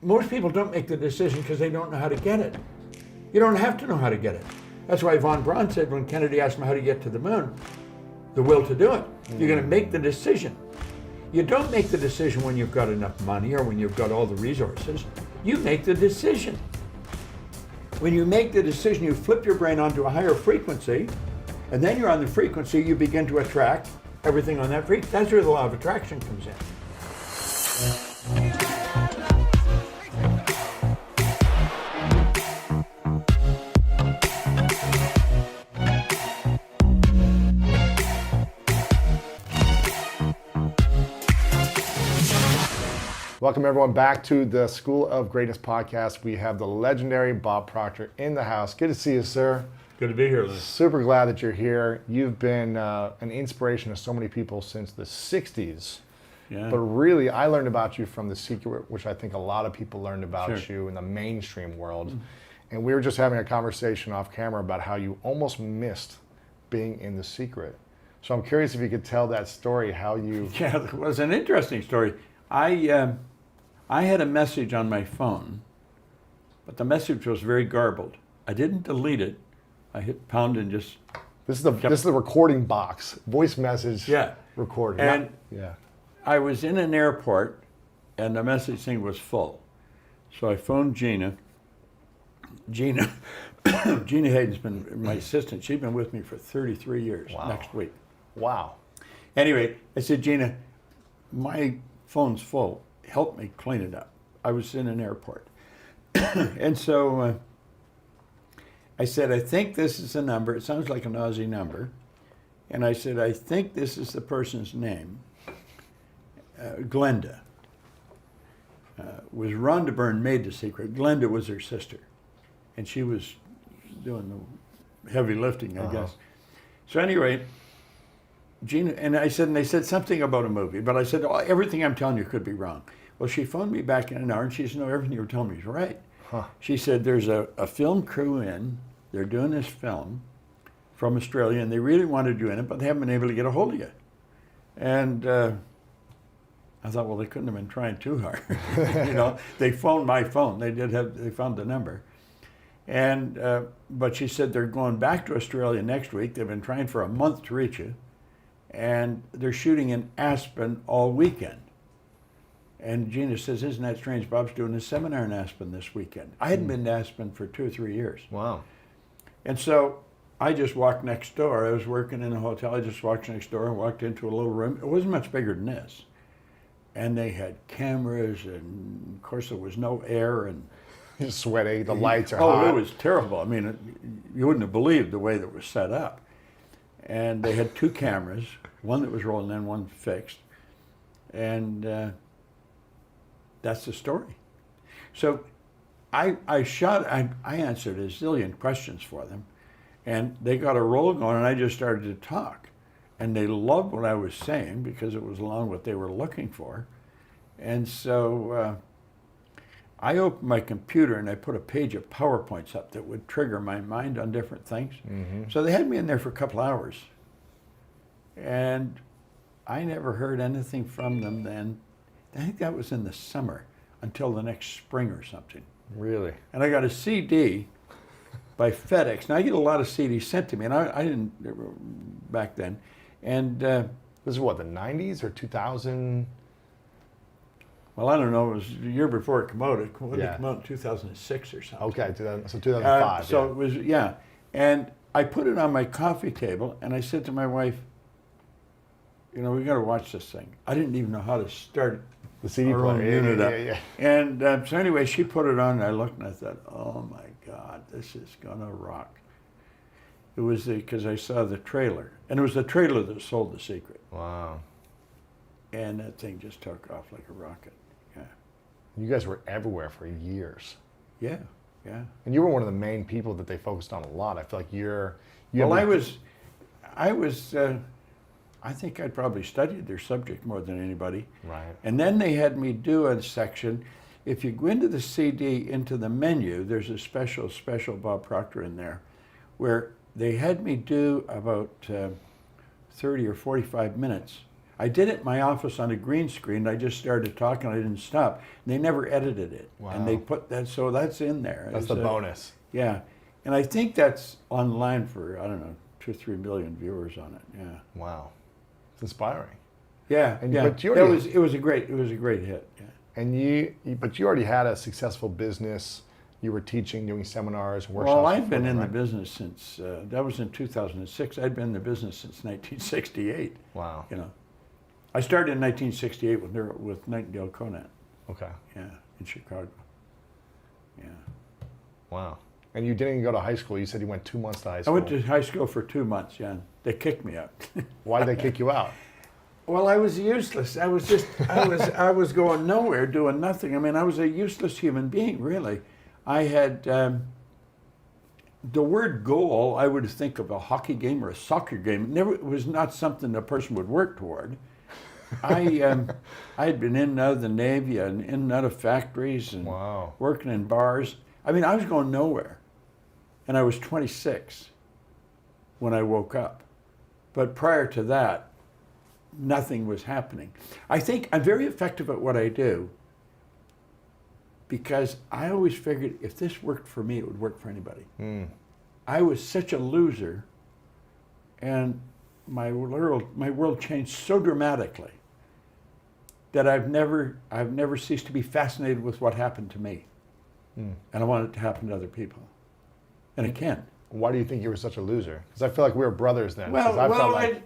most people don't make the decision because they don't know how to get it. You don't have to know how to get it. That's why von Braun said when Kennedy asked him how to get to the moon, the will to do it. You're going to make the decision. You don't make the decision when you've got enough money or when you've got all the resources. You make the decision. When you make the decision, you flip your brain onto a higher frequency, and then you're on the frequency, you begin to attract everything on that frequency. That's where the law of attraction comes in. Welcome everyone back to the School of Greatness podcast. We have the legendary Bob Proctor in the house. Good to see you, sir. Good to be here, Lou. Super glad that you're here. You've been an inspiration to so many people since the 60s. Yeah. But really, I learned about you from The Secret, which I think a lot of people learned about Sure. you in the mainstream world. And we were just having a conversation off camera about how you almost missed being in The Secret. So I'm curious if you could tell that story, how you... Yeah, it was an interesting story. I had a message on my phone, but the message was very garbled. I didn't delete it. I hit pound and just... This is the recording box, voice message recording. And yeah. I was in an airport, and the message thing was full. So I phoned Gina. Gina Hayden's been my assistant. She's been with me for 33 years. Wow. Next week. Wow. Anyway, I said, Gina, my phone's full. Help me clean it up. I was in an airport. And so I said, I think this is a number. It sounds like an Aussie number. And I said, I think this is the person's name. Glenda. Was Rhonda Byrne made The Secret. Glenda was her sister. And she was doing the heavy lifting, I guess. So anyway, Gina, and they said something about a movie, but I said, oh, everything I'm telling you could be wrong. Well, she phoned me back in an hour, and she said, no, everything you were telling me is right. Huh. She said, there's a film crew they're doing this film from Australia, and they really wanted you in it, but they haven't been able to get a hold of you. And I thought, well, they couldn't have been trying too hard. They phoned my phone. They found the number. And but she said they're going back to Australia next week. They've been trying for a month to reach you. And they're shooting in Aspen all weekend. And Gina says, isn't that strange? Bob's doing a seminar in Aspen this weekend. I hadn't been to Aspen for 2 or 3 years. Wow. And so I just walked next door. I was working in a hotel. I just walked next door and walked into a little room. It wasn't much bigger than this. And they had cameras, and of course there was no air. And You're sweating, the lights are hot. Oh, it was terrible. I mean, you wouldn't have believed the way that it was set up. And they had 2 cameras, one that was rolling and one fixed. And that's the story. So I answered a zillion questions for them, and they got a roll going, and I just started to talk. And they loved what I was saying because it was along what they were looking for. And so I opened my computer and I put a page of PowerPoints up that would trigger my mind on different things. Mm-hmm. So they had me in there for a couple hours. And I never heard anything from them then. I think that was in the summer until the next spring or something. Really? And I got a CD by FedEx. Now I get a lot of CDs sent to me, and I didn't back then. And this is what, the 90s or 2000? Well, I don't know. It was the year before it came out. It came out in 2006 or something. Okay, so 2005. So it was, yeah. And I put it on my coffee table, and I said to my wife, we got to watch this thing. I didn't even know how to start the CD our own player. unit up. Yeah. And so anyway, she put it on, and I looked, and I thought, oh my God, this is gonna rock. It was because I saw the trailer, and it was the trailer that sold The Secret. Wow. And that thing just took off like a rocket. Yeah. You guys were everywhere for years. Yeah, yeah. And you were one of the main people that they focused on a lot. I feel like I think I'd probably studied their subject more than anybody. Right. And then they had me do a section. If you go into the CD, into the menu, there's a special Bob Proctor in there, where they had me do about 30 or 45 minutes I did it in my office on a green screen. I just started talking. I didn't stop. They never edited it, and they put that. So that's in there. That's the bonus. Yeah, and I think that's online for, I don't know, 2 or 3 million viewers on it. Yeah. Wow, it's inspiring. Yeah, And, yeah. but you already, it was a great hit. Yeah. And but you already had a successful business. You were teaching, doing seminars, workshops. Well, I've been in right? the business since that was in 2006. I'd been in the business since 1968. Wow. You know, I started in 1968 with Nightingale Conant. Okay. Yeah, in Chicago. Yeah. Wow. And you didn't go to high school. You said you went 2 months to high I school. went to high school for 2 months. Yeah, they kicked me out. Why'd they kick you out? Well, I was useless. I was going nowhere, doing nothing. I mean, I was a useless human being, really. I had the word goal. I would think of a hockey game or a soccer game. It was not something a person would work toward. I had been in and out of the Navy and in and out of factories and Wow. working in bars. I mean, I was going nowhere, and I was 26 when I woke up. But prior to that, nothing was happening. I think I'm very effective at what I do because I always figured if this worked for me, it would work for anybody. I was such a loser, and my world changed so dramatically that I've never ceased to be fascinated with what happened to me, and I want it to happen to other people, and it can. Why do you think you were such a loser? Because I feel like we were brothers then. Well, 'Cause I felt like,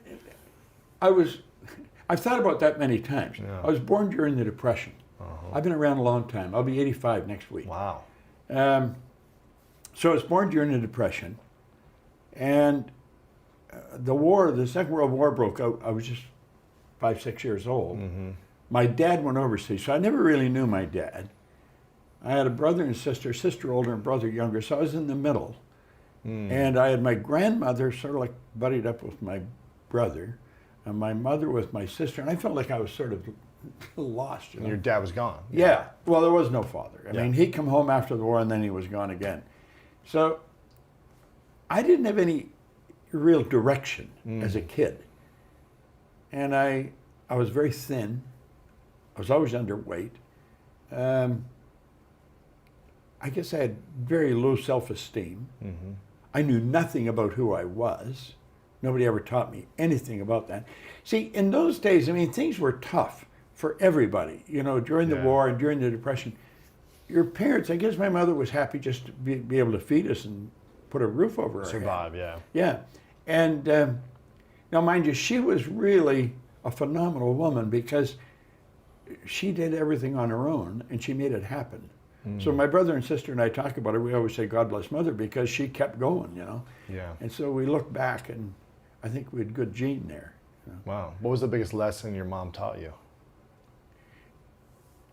I've thought about that many times. Yeah. I was born during the Depression. I've been around a long time. I'll be 85 next week. wow. So I was born during the Depression, and the Second World War broke out. I was just 5, 6 years old. My dad went overseas, so I never really knew my dad. I had a brother and sister older and brother younger, so I was in the middle. And I had my grandmother sort of like buddied up with my brother, and my mother with my sister, and I felt like I was sort of lost. You know? And your dad was gone. Yeah. Well, there was no father. I Yeah. mean, he'd come home after the war and then he was gone again. So I didn't have any real direction as a kid. And I was very thin. I was always underweight. I guess I had very low self-esteem. I knew nothing about who I was. Nobody ever taught me anything about that. See, in those days, I mean, things were tough for everybody. You know, during the war and during the Depression, your parents, I guess my mother was happy just to be able to feed us and put a roof over our head. Survive, yeah. Yeah. And now, mind you, she was really a phenomenal woman because she did everything on her own and she made it happen. So my brother and sister and I talk about it. We always say, God bless Mother, because she kept going, you know. Yeah. And so we look back and I think we had good gene there. You know? Wow. What was the biggest lesson your mom taught you?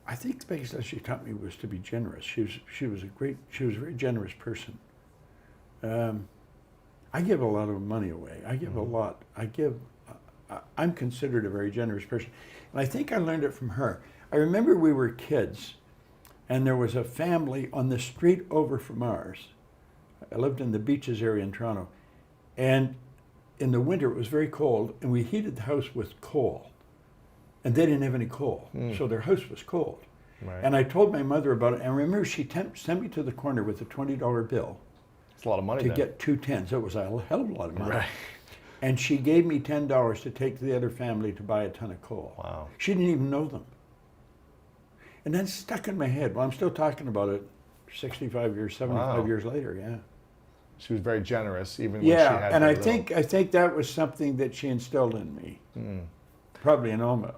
I think the biggest lesson she taught me was to be generous. She was a very generous person. I give a lot of money away. I give a lot. I'm considered a very generous person. And I think I learned it from her. I remember we were kids and there was a family on the street over from ours. I lived in the Beaches area in Toronto. And in the winter it was very cold and we heated the house with coal. And they didn't have any coal, so their house was cold. Right. And I told my mother about it, and I remember she sent me to the corner with a $20 bill It's a lot of money to then. get 2 tens. It was a hell of a lot of money. Right. And she gave me $10 to take to the other family to buy a ton of coal. Wow. She didn't even know them. And that stuck in my head. Well, I'm still talking about it 65 years, 75 years later, yeah. She was very generous, even when she had Yeah, and very I think that was something that she instilled in me. Probably in all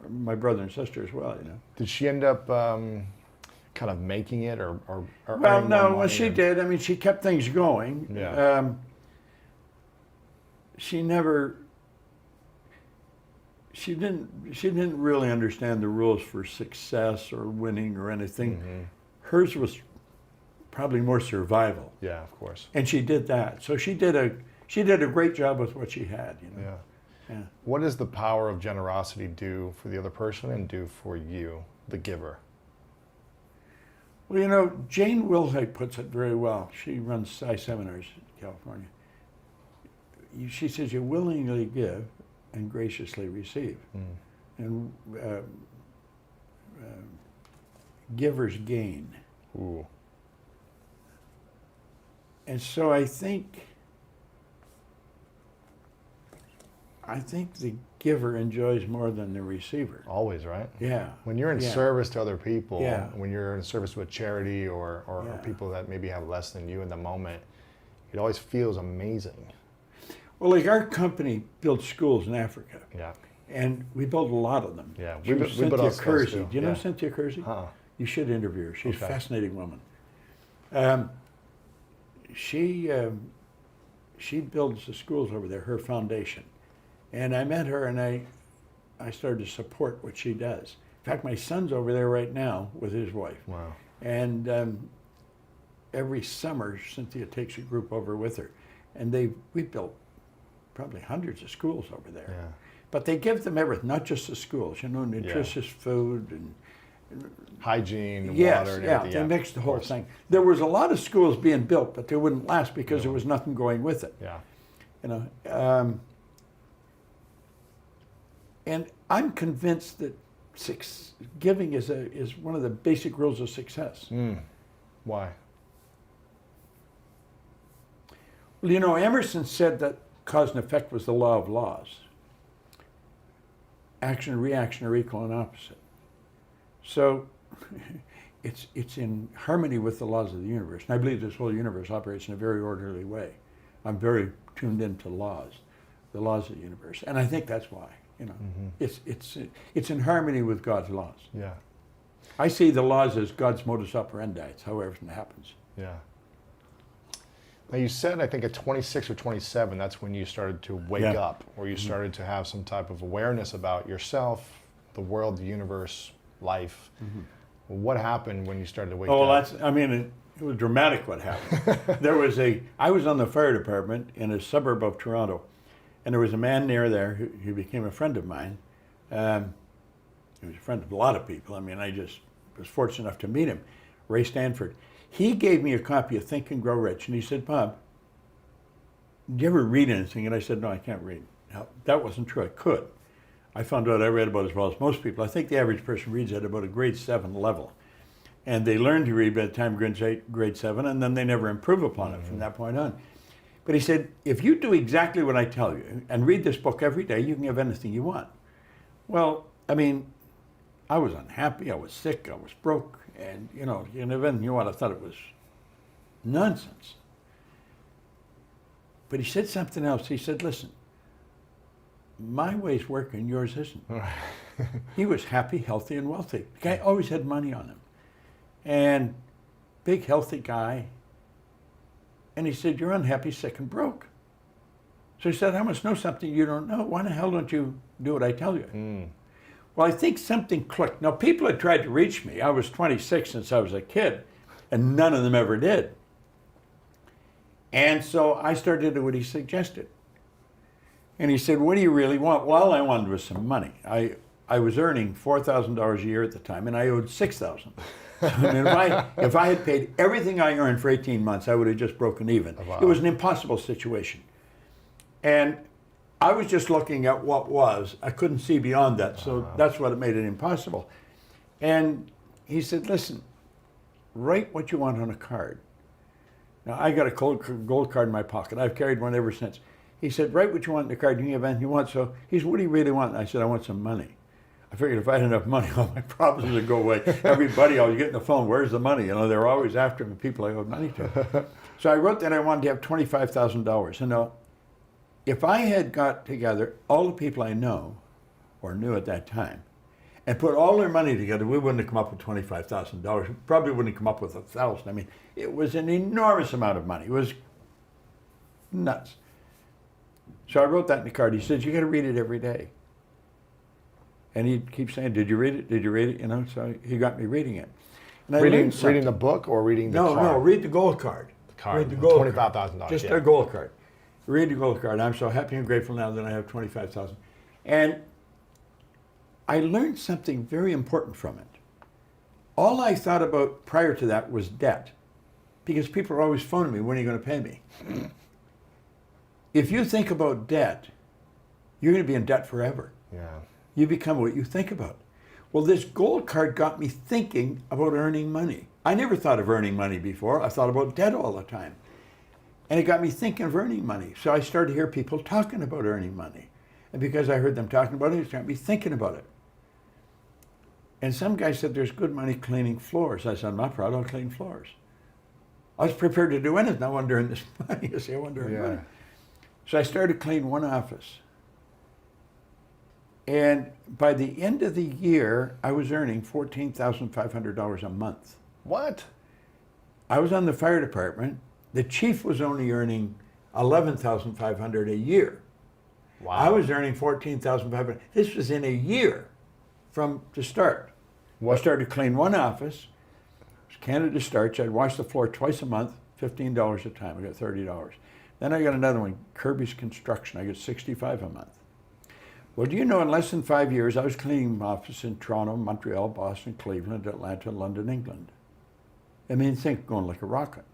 my brother and sister as well, you know. Did she end up kind of making it or Well, earning more no, money she or- did. I mean, she kept things going. Yeah. She didn't really understand the rules for success or winning or anything. Hers was probably more survival. Yeah, of course. And she did that. So she did a great job with what she had, you know. Yeah. Yeah. What does the power of generosity do for the other person and do for you, the giver? Well, you know, Jane Wilhite puts it very well. She runs Psi seminars in California. She says you willingly give and graciously receive. And givers gain. Ooh. And so I think the giver enjoys more than the receiver. Always, right? Yeah. When you're in Yeah. service to other people, Yeah. when you're in service to a charity or Yeah. people that maybe have less than you in the moment, it always feels amazing. Well, like our company builds schools in Africa, Yeah. and we built a lot of them. Yeah. She was we built Cynthia our schools Kersey. too. Do you know Yeah. Cynthia Kersey? Huh. You should interview her. She's a Okay. fascinating woman. She builds the schools over there, her foundation. And I met her and I started to support what she does. In fact, my son's over there right now with his wife. Wow. And every summer, Cynthia takes a group over with her. And we built probably hundreds of schools over there. Yeah. But they give them everything, not just the schools, nutritious food and Hygiene, yes, water, and yeah, everything. they mixed the of whole course. thing. There was a lot of schools being built, but they wouldn't last because there was nothing going with it. Yeah. And I'm convinced that giving is one of the basic rules of success. Why? Well, Emerson said that cause and effect was the law of laws. Action and reaction are equal and opposite. So it's in harmony with the laws of the universe. And I believe this whole universe operates in a very orderly way. I'm very tuned into the laws of the universe. And I think that's why, it's in harmony with God's laws. Yeah. I see the laws as God's modus operandi. It's how everything happens. Yeah. Now you said, I think at 26 or 27, that's when you started to wake up, or you started to have some type of awareness about yourself, the world, the universe, life. What happened when you started to wake up? It was dramatic what happened. I was on the fire department in a suburb of Toronto, and there was a man near there who became a friend of mine. He was a friend of a lot of people. I just was fortunate enough to meet him, Ray Stanford. He gave me a copy of Think and Grow Rich, and he said, "Bob, do you ever read anything?" And I said, "No, I can't read." Now, that wasn't true. I could. I found out I read about as well as most people. I think the average person reads at about a grade 7 level. And they learn to read by the time grade 7, and then they never improve upon it from that point on. But he said, if you do exactly what I tell you and read this book every day, you can have anything you want. Well, I was unhappy, I was sick, I was broke, and you can have anything you want. I thought it was nonsense. But he said something else. He said, listen, my way's working, yours isn't. He was happy, healthy, and wealthy. The guy always had money on him. And big, healthy guy. And he said, you're unhappy, sick, and broke. So he said, I must know something you don't know. Why the hell don't you do what I tell you? Well, I think something clicked. Now, people had tried to reach me. I was 26 since I was a kid, and none of them ever did. And so I started to do what he suggested. And he said, what do you really want? Well, all I wanted was some money. I was earning $4,000 a year at the time, and I owed $6,000. So, if I had paid everything I earned for 18 months, I would have just broken even. Wow. It was an impossible situation. And I was just looking at what was. I couldn't see beyond that, so that's what made it impossible. And he said, listen, write what you want on a card. Now, I got a gold card in my pocket. I've carried one ever since. He said, write what you want on the card. You can have anything you want. So he said, what do you really want? And I said, I want some money. I figured if I had enough money, all my problems would go away. Everybody, I was getting the phone, where's the money? They were always after me, people I owed money to. So I wrote that I wanted to have $25,000. And now, if I had got together all the people I know, or knew at that time, and put all their money together, we wouldn't have come up with $25,000. We probably wouldn't have come up with $1,000. It was an enormous amount of money. It was nuts. So I wrote that in the card. He says, you got to read it every day. And he'd keep saying, did you read it? Did you read it? So he got me reading it. And I reading the book or reading the card? No, read the gold card. The card. Read the gold $25,000. Just a gold card. Read the gold card. I'm so happy and grateful now that I have $25,000. And I learned something very important from it. All I thought about prior to that was debt. Because people are always phoning me, when are you going to pay me? If you think about debt, You're going to be in debt forever. Yeah. You become what you think about. Well, this gold card got me thinking about earning money. I never thought of earning money before. I thought about debt all the time. And it got me thinking of earning money. So I started to hear people talking about earning money. And because I heard them talking about it got me thinking about it. And some guy said, there's good money cleaning floors. I said, I'm not proud, I'll clean floors. I was prepared to do anything. I wanted to earn this money. I said, I wanted to earn money. So I started to clean one office. And by the end of the year, I was earning $14,500 a month. What? I was on the fire department. The chief was only earning $11,500 a year. Wow. I was earning $14,500. This was in a year from the start. I started to clean one office. It was Canada Starch. I'd wash the floor twice a month, $15 a time. I got $30. Then I got another one, Kirby's Construction. I got $65 a month. Well, do you know, in less than 5 years, I was cleaning offices in Toronto, Montreal, Boston, Cleveland, Atlanta, London, England. I mean, think going like a rocket.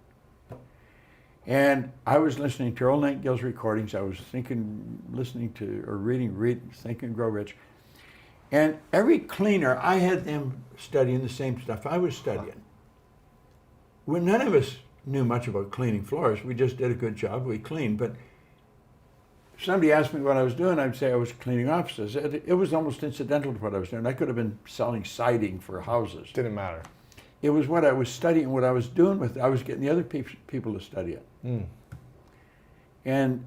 And I was listening to Earl Nightingale's recordings. I was listening to, or reading Think and Grow Rich. And every cleaner, I had them studying the same stuff I was studying. Well, none of us knew much about cleaning floors. We just did a good job. We cleaned. But if somebody asked me what I was doing, I'd say I was cleaning offices. It was almost incidental to what I was doing. I could have been selling siding for houses. Didn't matter. It was what I was studying, what I was doing with it. I was getting the other people to study it. And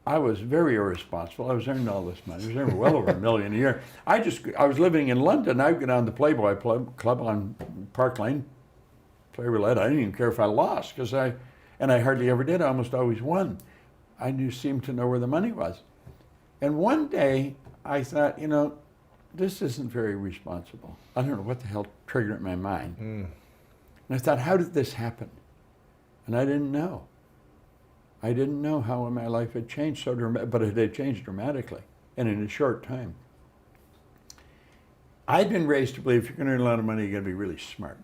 I was very irresponsible. I was earning all this money. I was earning well over $1 million a year. I was living in London. I'd go down to the Playboy Club on Park Lane, play roulette. I didn't even care if I lost, and I hardly ever did. I almost always won. I seemed to know where the money was. And one day I thought, this isn't very responsible. I don't know what the hell triggered it in my mind. And I thought, how did this happen? And I didn't know. I didn't know how my life had changed so dramatically, but it had changed dramatically and in a short time. I'd been raised to believe if you're going to earn a lot of money, you got to be really smart.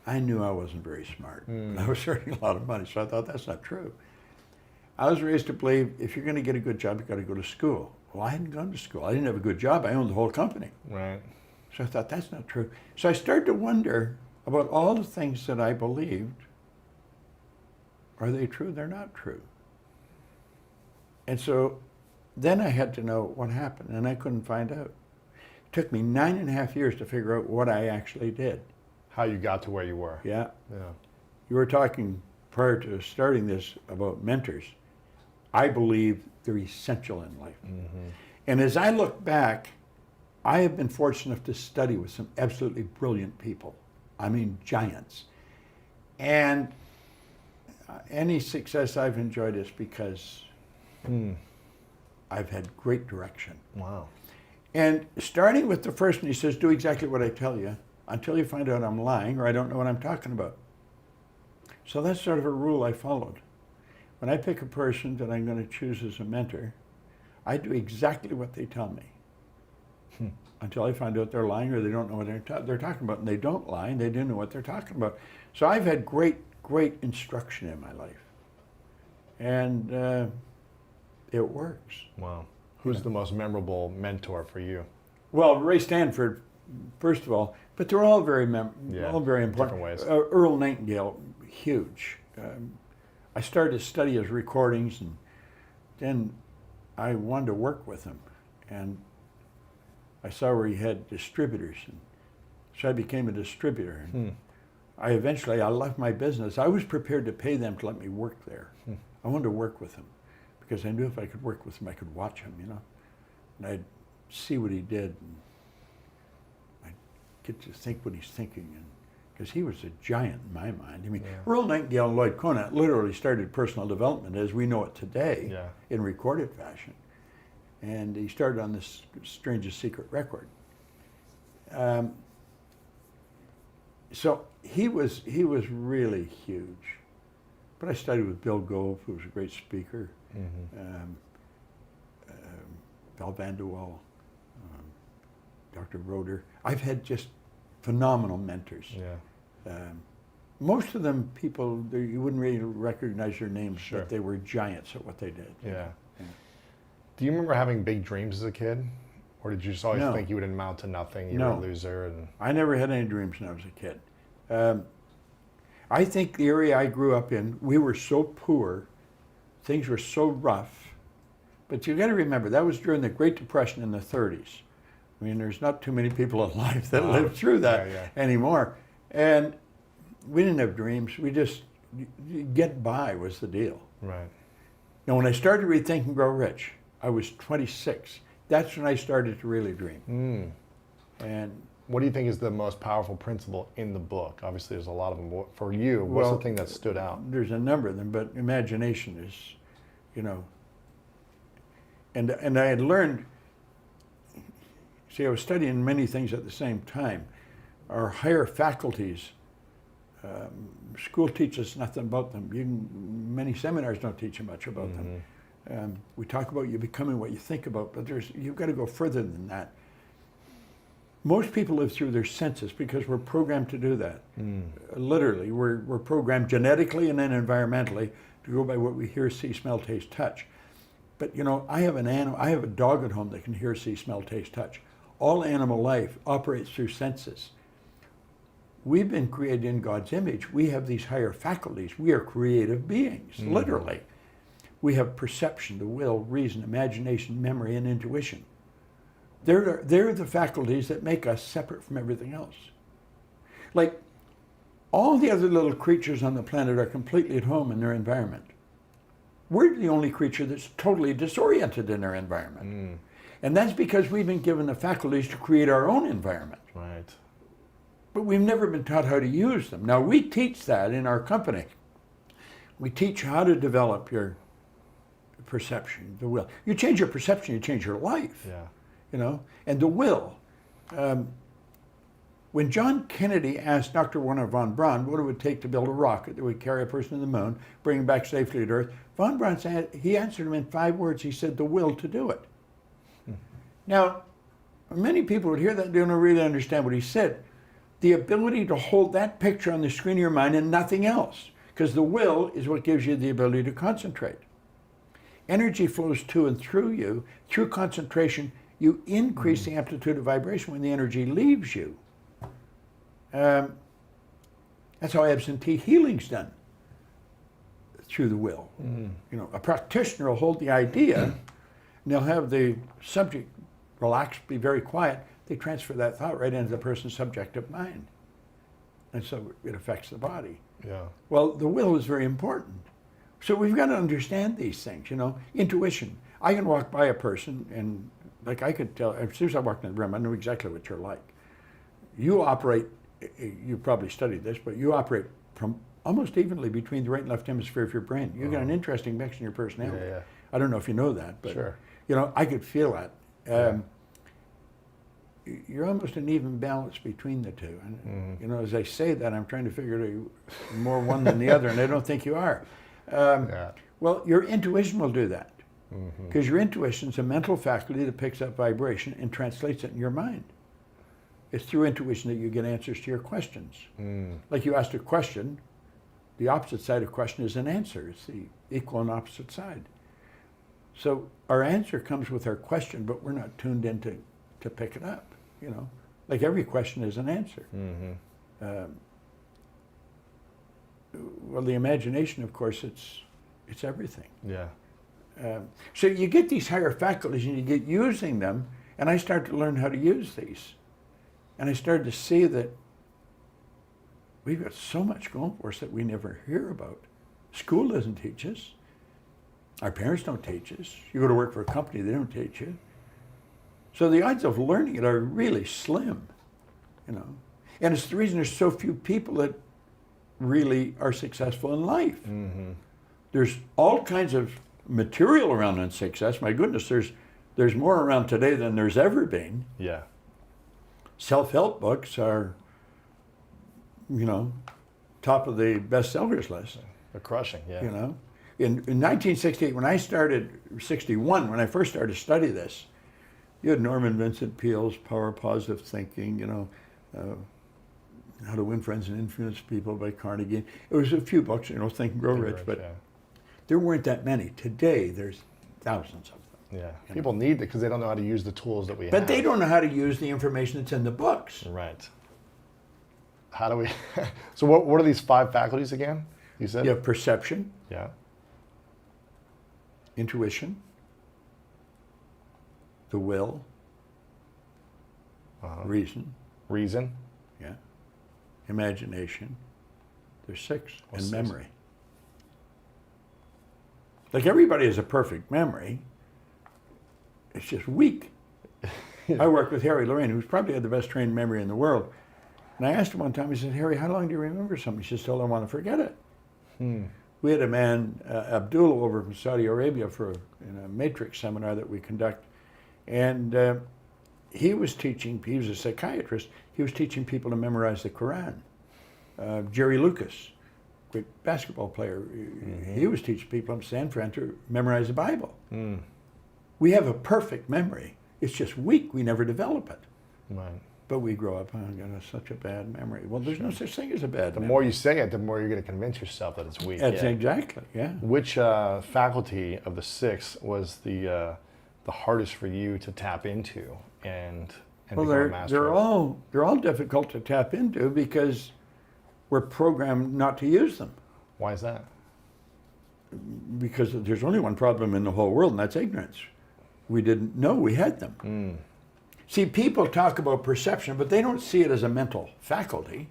I knew I wasn't very smart. I was earning a lot of money, so I thought that's not true. I was raised to believe if you're going to get a good job, you got to go to school. Well, I hadn't gone to school. I didn't have a good job. I owned the whole company. Right. So I thought that's not true. So I started to wonder about all the things that I believed. Are they true? They're not true. And so then I had to know what happened, and I couldn't find out. It took me 9.5 years to figure out what I actually did. How you got to where you were. Yeah. Yeah. You were talking prior to starting this about mentors. I believe they're essential in life. And as I look back, I have been fortunate enough to study with some absolutely brilliant people. I mean, giants. And any success I've enjoyed is because I've had great direction. Wow. And starting with the first one, he says, do exactly what I tell you until you find out I'm lying or I don't know what I'm talking about. So that's sort of a rule I followed. When I pick a person that I'm going to choose as a mentor, I do exactly what they tell me until I find out they're lying or they don't know what they're talking about. And they don't lie, and they do know what they're talking about. So I've had great instruction in my life. And it works. Wow. Who's the most memorable mentor for you? Well, Ray Stanford, first of all, but they're all very all very important. Different ways. Earl Nightingale, huge. I started to study his recordings, and then I wanted to work with him. And I saw where he had distributors, and so I became a distributor. And I left my business. I was prepared to pay them to let me work there. I wanted to work with him because I knew if I could work with him, I could watch him, and I'd see what he did, and I'd get to think what he's thinking, and because he was a giant in my mind. I mean, Earl Nightingale and Lloyd Conant literally started personal development as we know it today in recorded fashion. And he started on this Strangest Secret record. So he was really huge. But I studied with Bill Gove, who was a great speaker, Val Vanderwall, Dr. Roeder. I've had just phenomenal mentors. Most of them people, you wouldn't really recognize their names, but they were giants at what they did. Yeah. Do you remember having big dreams as a kid? Or did you just always No. think you would amount to nothing? You No. were a loser? And I never had any dreams when I was a kid. I think the area I grew up in, we were so poor, things were so rough. But you got to remember, that was during the Great Depression in the 30s. I mean, there's not too many people alive that lived through that anymore. And we didn't have dreams. We just, get by was the deal. Right. Now, when I started to read Think and Grow Rich, I was 26. That's when I started to really dream. And what do you think is the most powerful principle in the book? Obviously, there's a lot of them. For you, what's the thing that stood out? There's a number of them, but imagination is, and I had learned, see, I was studying many things at the same time. Our higher faculties, school teaches nothing about them. Many seminars don't teach you much about them. We talk about you becoming what you think about, but you've got to go further than that. Most people live through their senses because we're programmed to do that. Literally, we're programmed genetically and then environmentally to go by what we hear, see, smell, taste, touch. But I have a dog at home that can hear, see, smell, taste, touch. All animal life operates through senses. We've been created in God's image. We have these higher faculties. We are creative beings, literally. We have perception, the will, reason, imagination, memory, and intuition. They're the faculties that make us separate from everything else. Like, all the other little creatures on the planet are completely at home in their environment. We're the only creature that's totally disoriented in our environment. And that's because we've been given the faculties to create our own environment. Right. But we've never been taught how to use them. Now, we teach that in our company. We teach how to develop your perception, the will. You change your perception, you change your life. Yeah. And the will. When John Kennedy asked Dr. Werner von Braun what it would take to build a rocket that would carry a person to the moon, bring him back safely to Earth, von Braun said, he answered him in 5 words. He said, the will to do it. Now, many people would hear that and don't really understand what he said. The ability to hold that picture on the screen of your mind and nothing else, because the will is what gives you the ability to concentrate. Energy flows to and through you. Through concentration, you increase the amplitude of vibration when the energy leaves you. That's how absentee healing's done, through the will. A practitioner will hold the idea, and they'll have the subject relax, be very quiet. They transfer that thought right into the person's subjective mind. And so it affects the body. Yeah. Well, the will is very important. So we've got to understand these things, Intuition. I can walk by a person and, like, I could tell, as soon as I walk in the room, I know exactly what you're like. You operate, you probably studied this, but you operate from almost evenly between the right and left hemisphere of your brain. You've got an interesting mix in your personality. Yeah. I don't know if you know that, but, Sure. I could feel that. You're almost an even balance between the two. And, as I say that, I'm trying to figure you're more one than the other, and I don't think you are. Well, your intuition will do that. Because your intuition is a mental faculty that picks up vibration and translates it in your mind. It's through intuition that you get answers to your questions. Like you asked a question, the opposite side of question is an answer. It's the equal and opposite side. So our answer comes with our question, but we're not tuned in to pick it up. Like every question is an answer. Well, the imagination, of course, it's everything. Yeah. So you get these higher faculties and you get using them, and I started to learn how to use these. And I started to see that we've got so much going for us that we never hear about. School doesn't teach us. Our parents don't teach us. You go to work for a company, they don't teach you. So the odds of learning it are really slim, And it's the reason there's so few people that really are successful in life. There's all kinds of material around in success. My goodness, there's more around today than there's ever been. Yeah. Self-help books are, top of the bestsellers list. They're crushing, yeah. In 1968, when I first started to study this, you had Norman Vincent Peale's Power of Positive Thinking, How to Win Friends and Influence People by Carnegie. It was a few books, Think and Grow Rich, but there weren't that many. Today, there's thousands of them. Yeah. People need it because they don't know how to use the tools that we have. But they don't know how to use the information that's in the books. Right. How do we? So what are these 5 faculties again? You said. You have perception, Yeah. intuition, the will, reason, Reason. yeah, imagination. There's 6, What's and 6? memory. Like everybody has a perfect memory. It's just weak. I worked with Harry Lorraine, who's probably had the best trained memory in the world. And I asked him one time, he said, Harry, how long do you remember something? He said, still don't want to forget it. We had a man, Abdul, over from Saudi Arabia in a matrix seminar that we conduct. And he was a psychiatrist, he was teaching people to memorize the Quran. Jerry Lucas, great basketball player, he was teaching people in San Fran to memorize the Bible. We have a perfect memory. It's just weak. We never develop it. Right. But we grow up, I've got such a bad memory. Well, there's no such thing as a bad memory. The more you say it, the more you're going to convince yourself that it's weak. That's exactly, yeah. Which faculty of the 6 was the hardest for you to tap into and Well, become a master they're of? all difficult to tap into because we're programmed not to use them. Why is that? Because there's only one problem in the whole world, and that's ignorance. We didn't know we had them. See, people talk about perception, but they don't see it as a mental faculty.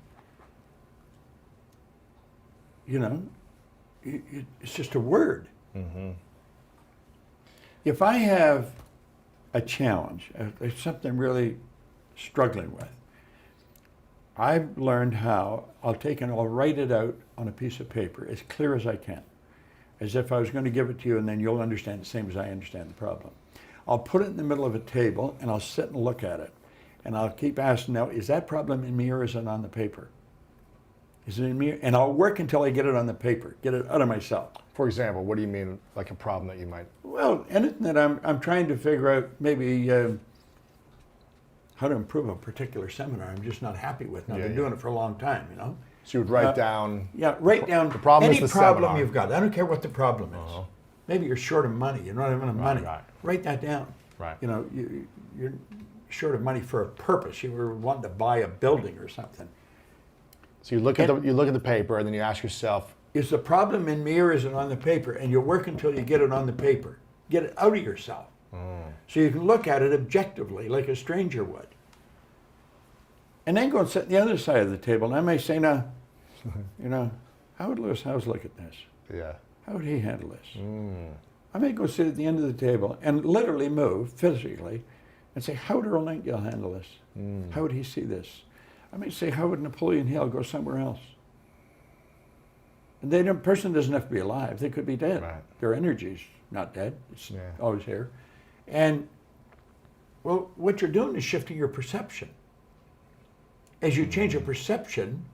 You know, it's just a word. If I have a challenge, there's something really struggling with, I've learned how I'll take and I'll write it out on a piece of paper as clear as I can, as if I was going to give it to you and then you'll understand the same as I understand the problem. I'll put it in the middle of a table and I'll sit and look at it. And I'll keep asking, now, is that problem in me or is it on the paper? Is it in me? And I'll work until I get it on the paper, get it out of myself. For example, what do you mean, like a problem that you might? Well, anything that I'm trying to figure out, maybe how to improve a particular seminar I'm just not happy with. And I've been doing it for a long time, you know. So you would write down. Yeah, write down the problem any is the problem seminar. you've got. I don't care what the problem is. Maybe you're short of money. You're not having enough money. Right. Write that down. Right. You know, you're short of money for a purpose. You were wanting to buy a building or something. So you look at the paper and then you ask yourself, Is the problem in me or is it on the paper? And you work until you get it on the paper. Get it out of yourself. So you can look at it objectively like a stranger would. And then go and sit on the other side of the table. And I may say, now, you know, how would Lewis Howes look at this? yeah, How would he handle this? I may go sit at the end of the table and literally move physically and say, how would Earl Nightingale handle this? How would he see this? I may say, how would Napoleon Hill go somewhere else? And a person doesn't have to be alive. They could be dead. Right. Their energy's not dead. It's Yeah. always here. And, well, what you're doing is shifting your perception. As you change your perception,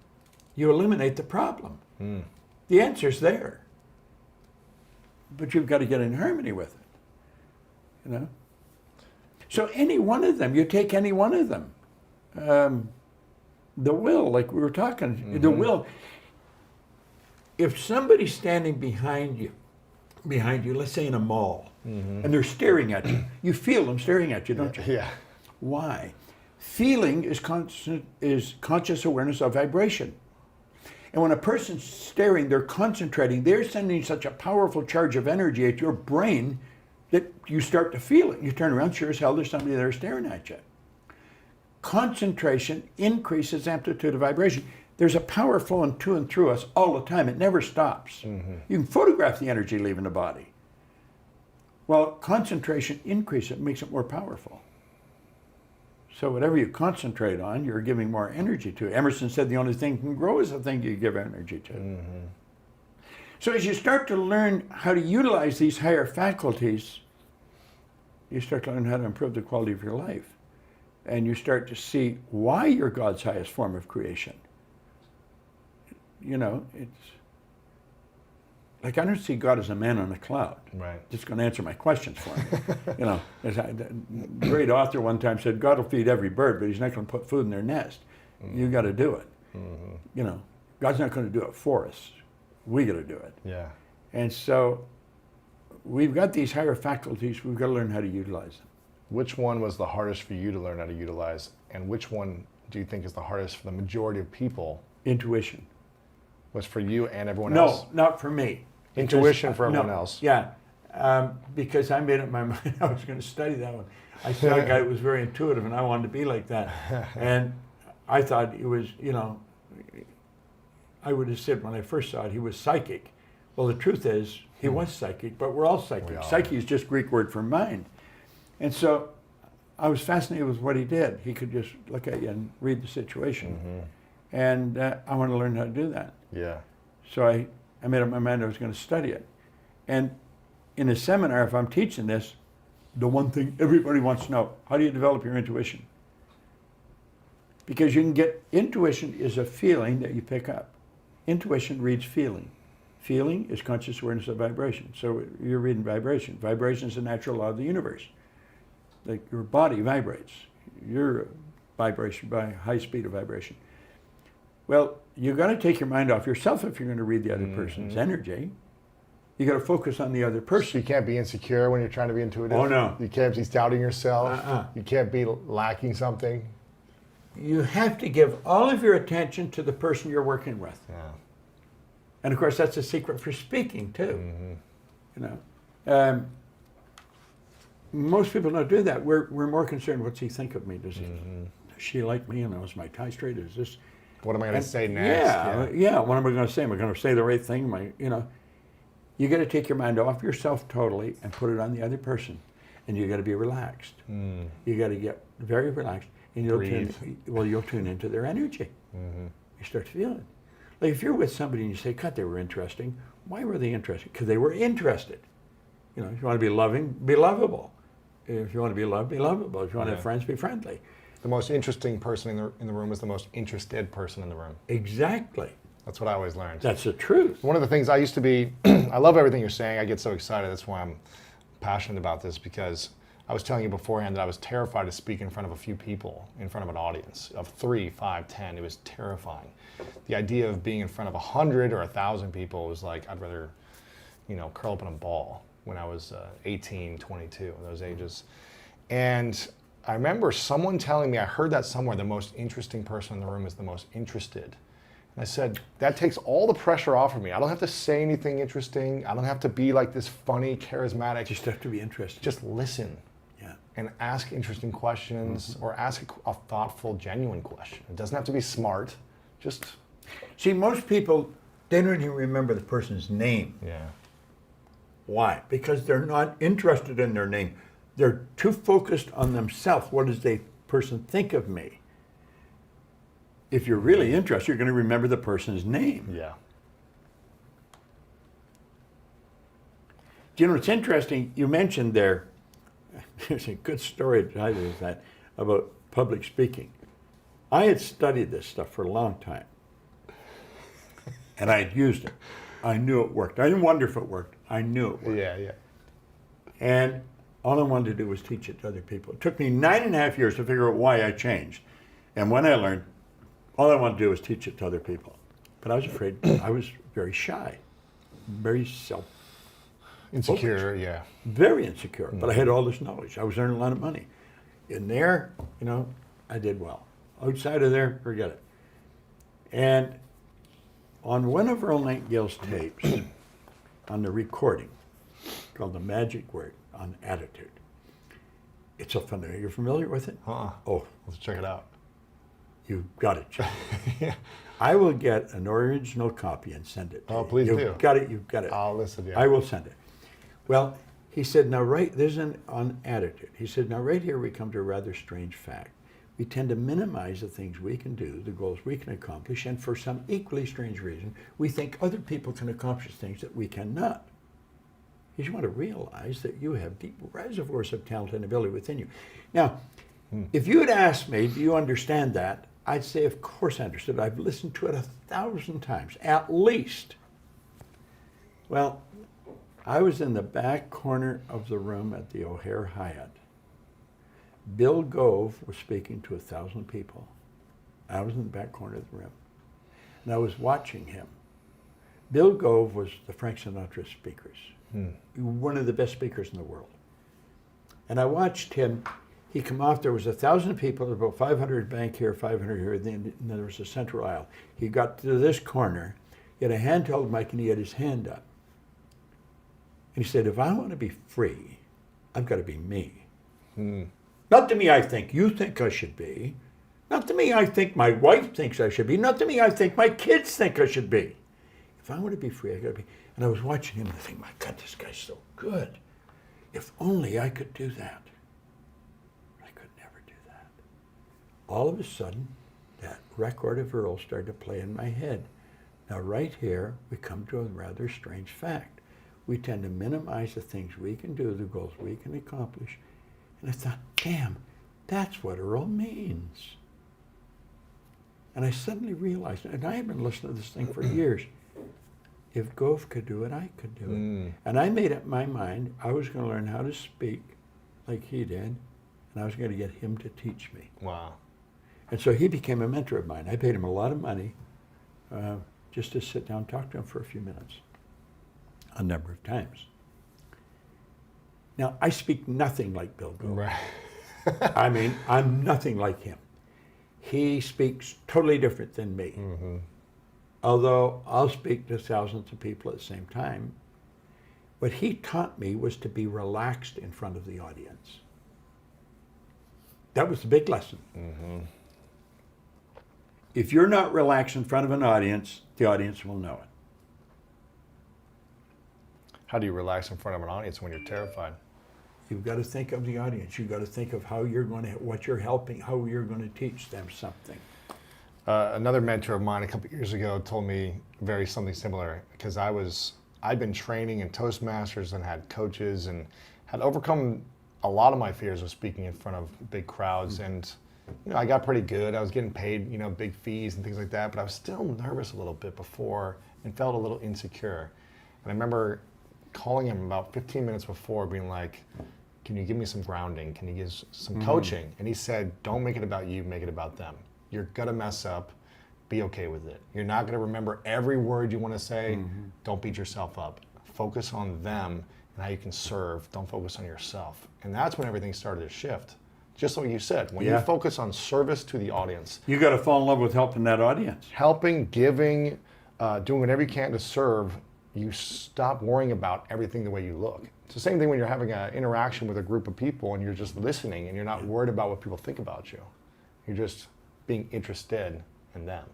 you eliminate the problem. The answer's there. But you've got to get in harmony with it. You know? So any one of them, you take any one of them. The will, like we were talking, the will. If somebody's standing behind you, let's say in a mall, and they're staring at you, you feel them staring at you, don't you? yeah, Why? Feeling is conscious awareness of vibration. And when a person's staring, they're concentrating, they're sending such a powerful charge of energy at your brain that you start to feel it. You turn around, sure as hell, there's somebody there staring at you. Concentration increases amplitude of vibration. There's a power flowing to and through us all the time. It never stops. You can photograph the energy leaving the body. Well, concentration increases it, makes it more powerful. So whatever you concentrate on, you're giving more energy to. Emerson said the only thing can grow is the thing you give energy to. So as you start to learn how to utilize these higher faculties, you start to learn how to improve the quality of your life. And you start to see why you're God's highest form of creation. You know, it's like I don't see God as a man on a cloud. right. Just going to answer my questions for me. You know, as a great author one time said, God will feed every bird, but he's not going to put food in their nest. You got to do it. You know, God's not going to do it for us. We got to do it. Yeah. And so we've got these higher faculties, we've got to learn how to utilize them. Which one was the hardest for you to learn how to utilize, and which one do you think is the hardest for the majority of people? Intuition. Was for you and everyone else? No, not for me. Intuition Because- for everyone no, else. Yeah, because I made up my mind I was going to study that one. I saw a guy that was very intuitive, and I wanted to be like that. And I thought it was, I would have said when I first saw it, he was psychic. Well, the truth is, he was psychic, but we're all psychic. We are. Psyche is just Greek word for mind. And so I was fascinated with what he did. He could just look at you and read the situation. And I want to learn how to do that. Yeah. So I made up my mind I was going to study it. And in a seminar, if I'm teaching this, the one thing everybody wants to know, how do you develop your intuition? Because you can get, intuition is a feeling that you pick up. Intuition reads feeling. Feeling is conscious awareness of vibration. So you're reading vibration. Vibration is a natural law of the universe. Like your body vibrates. You're vibration by high speed of vibration. Well, you've got to take your mind off yourself if you're going to read the other person's energy. You got to focus on the other So person. you can't be insecure when you're trying to be intuitive? Oh, no. You can't be doubting yourself? Uh-uh. You can't be lacking something? You have to give all of your attention to the person you're working with. Yeah. And of course, that's a secret for speaking too. You know, most people don't do that. We're more concerned. What's he think of me? Does she like me? Is my tie straight? Is this? What am I going And- to say next? Yeah. What am I going to say? Am I going to say the right thing? You got to take your mind off yourself totally and put it on the other person, and you got to be relaxed. You got to get very relaxed, and you'll tune into their energy. You start to feel it. Like if you're with somebody and you say, "God, they were interesting." Why were they interesting? Because they were interested. If you want to be loving, be lovable. If you want to be loved, be lovable. If you want to have friends, be friendly. The most interesting person in the room is the most interested person in the room. Exactly. That's what I always learned. That's the truth. One of the things I used to be, I love everything you're saying. I get so excited. That's why I'm passionate about this, because I was telling you beforehand that I was terrified to speak in front of a few people, in front of an audience of 3, 5, 10. It was terrifying. The idea of being in front of 100 or 1,000 people was like, I'd rather, curl up in a ball when I was 18, 22, those ages. And I remember someone telling me, I heard that somewhere, the most interesting person in the room is the most interested. And I said, that takes all the pressure off of me. I don't have to say anything interesting. I don't have to be like this funny, charismatic. Just have to be interested. Just listen. Yeah. And ask interesting questions or ask a thoughtful, genuine question. It doesn't have to be smart. Just. See, most people, they don't even remember the person's name. Yeah. Why? Because they're not interested in their name. They're too focused on themselves. What does the person think of me? If you're really interested, you're going to remember the person's name. Yeah. Do you know what's interesting? You mentioned there's a good story about public speaking. I had studied this stuff for a long time, and I had used it. I knew it worked. I didn't wonder if it worked. I knew it worked. Yeah. And all I wanted to do was teach it to other people. It took me 9.5 years to figure out why I changed. And when I learned, all I wanted to do was teach it to other people. But I was afraid. I was very shy, very Insecure, yeah. very insecure. But I had all this knowledge. I was earning a lot of money. In there, I did well. Outside of there, forget it. And on one of Earl Nightingale's tapes, on the recording, called The Magic Word on Attitude. It's so fun. You're familiar with it? Oh, Let's check it out. you've got to check it. I will get an original copy and send it to you. Please do. You've got it. I'll listen, yeah. I will send it. Well, he said, now there's on attitude. He said, now right here we come to a rather strange fact. We tend to minimize the things we can do, the goals we can accomplish, and for some equally strange reason, we think other people can accomplish things that we cannot. You want to realize that you have deep reservoirs of talent and ability within you. Now, if you had asked me, do you understand that? I'd say, of course I understood. I've listened to it 1,000 times, at least. Well, I was in the back corner of the room at the O'Hare Hyatt. Bill Gove was speaking to 1,000 people. I was in the back corner of the room, and I was watching him. Bill Gove was the Frank Sinatra speakers. one of the best speakers in the world. And I watched him. He come off. There was 1,000 people, about 500 bank here, 500 here. Then there was a central aisle. He got to this corner. He had a handheld mic, and he had his hand up. And he said, "If I want to be free, I've got to be me. Not to me I think you think I should be. Not to me I think my wife thinks I should be. Not to me I think my kids think I should be. If I want to be free, I got to be." And I was watching him and I think, my God, this guy's so good. If only I could do that. I could never do that. All of a sudden, that record of Earl started to play in my head. Now right here, we come to a rather strange fact. We tend to minimize the things we can do, the goals we can accomplish. And I thought, damn, that's what Earl means. And I suddenly realized, and I had been listening to this thing for years, if Gove could do it, I could do it. And I made up my mind I was going to learn how to speak like he did, and I was going to get him to teach me. Wow. And so he became a mentor of mine. I paid him a lot of money just to sit down and talk to him for a few minutes, a number of times. Now, I speak nothing like Bill Gove. Right. I mean, I'm nothing like him. He speaks totally different than me. Although I'll speak to thousands of people at the same time. What he taught me was to be relaxed in front of the audience. That was the big lesson. If you're not relaxed in front of an audience, the audience will know it. How do you relax in front of an audience when you're terrified? You've got to think of the audience. You've got to think of how you're going to, what you're helping, how you're going to teach them something. Another mentor of mine a couple years ago told me something similar, because I'd been training in Toastmasters and had coaches and had overcome a lot of my fears of speaking in front of big crowds. And I got pretty good. I was getting paid, big fees and things like that, but I was still nervous a little bit before and felt a little insecure. And I remember calling him about 15 minutes before, being like, "Can you give me some grounding? Can you give some coaching?" And he said, "Don't make it about you, make it about them. You're gonna mess up, be okay with it. You're not gonna remember every word you wanna say, don't beat yourself up. Focus on them and how you can serve, don't focus on yourself." And that's when everything started to shift. Just like you said, when you focus on service to the audience. You got to fall in love with helping that audience. Helping, giving, doing whatever you can to serve, you stop worrying about everything the way you look. It's the same thing when you're having an interaction with a group of people and you're just listening and you're not worried about what people think about you. You're just being interested in them.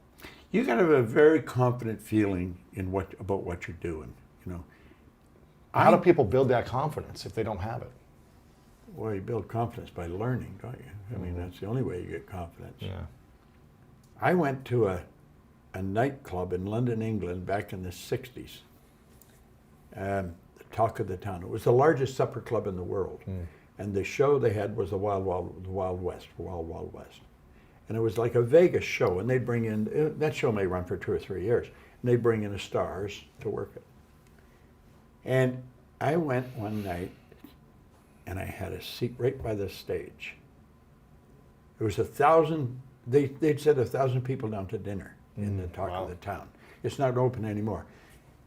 You got to have a very confident feeling in about what you're doing. How do people build that confidence if they don't have it? Well, you build confidence by learning, don't you? I mean, that's the only way you get confidence. Yeah. I went to a nightclub in London, England, back in the 60s. The Talk of the Town. It was the largest supper club in the world. And the show they had was the Wild West. And it was like a Vegas show, and they'd bring in, that show may run for 2 or 3 years, and they'd bring in the stars to work it. And I went one night, and I had a seat right by the stage. There was 1,000, they'd set 1,000 people down to dinner in the Talk of the Town. It's not open anymore.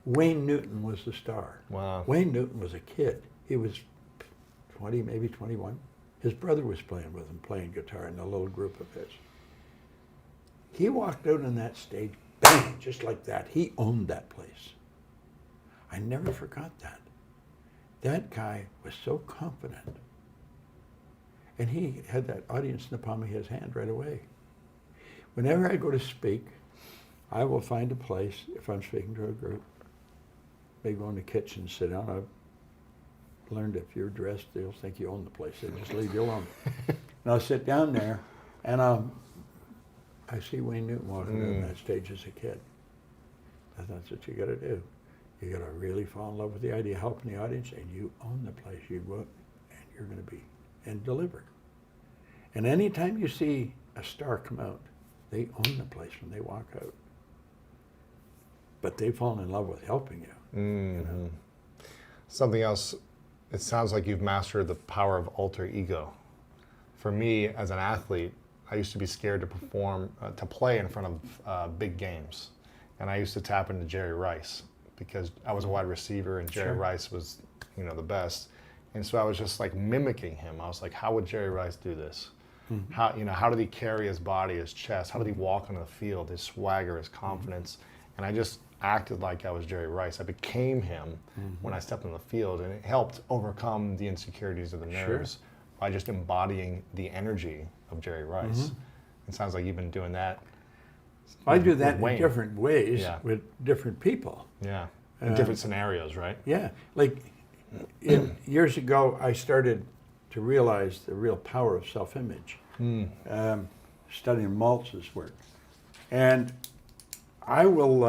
Wayne Newton was the star. Wow. Wayne Newton was a kid. He was 20, maybe 21. His brother was playing with him, playing guitar in a little group of his. He walked out on that stage, bang, just like that. He owned that place. I never forgot that. That guy was so confident. And he had that audience in the palm of his hand right away. Whenever I go to speak, I will find a place, if I'm speaking to a group, maybe go in the kitchen, sit down. I've learned if you're dressed, they'll think you own the place. They just leave you alone. And I'll sit down there, and I see Wayne Newton walking on that stage as a kid. That's what you got to do. You got to really fall in love with the idea of helping the audience, and you own the place. You go, and you're going to be and deliver. And anytime you see a star come out, they own the place when they walk out. But they've fallen in love with helping you. Something else, it sounds like you've mastered the power of alter ego. For me, as an athlete, I used to be scared to perform, to play in front of big games. And I used to tap into Jerry Rice. because I was a wide receiver and Jerry Sure. Rice was, the best. And so I was just like mimicking him. I was like, how would Jerry Rice do this? How did he carry his body, his chest? How did he walk on the field, his swagger, his confidence? And I just acted like I was Jerry Rice. I became him when I stepped on the field, and it helped overcome the insecurities of the nerves by just embodying the energy of Jerry Rice. It sounds like you've been doing that. I do that in Wayne. different ways Yeah. with different people. Yeah, in different scenarios, right? Yeah, like years ago, I started to realize the real power of self-image, studying Maltz's work. And I will,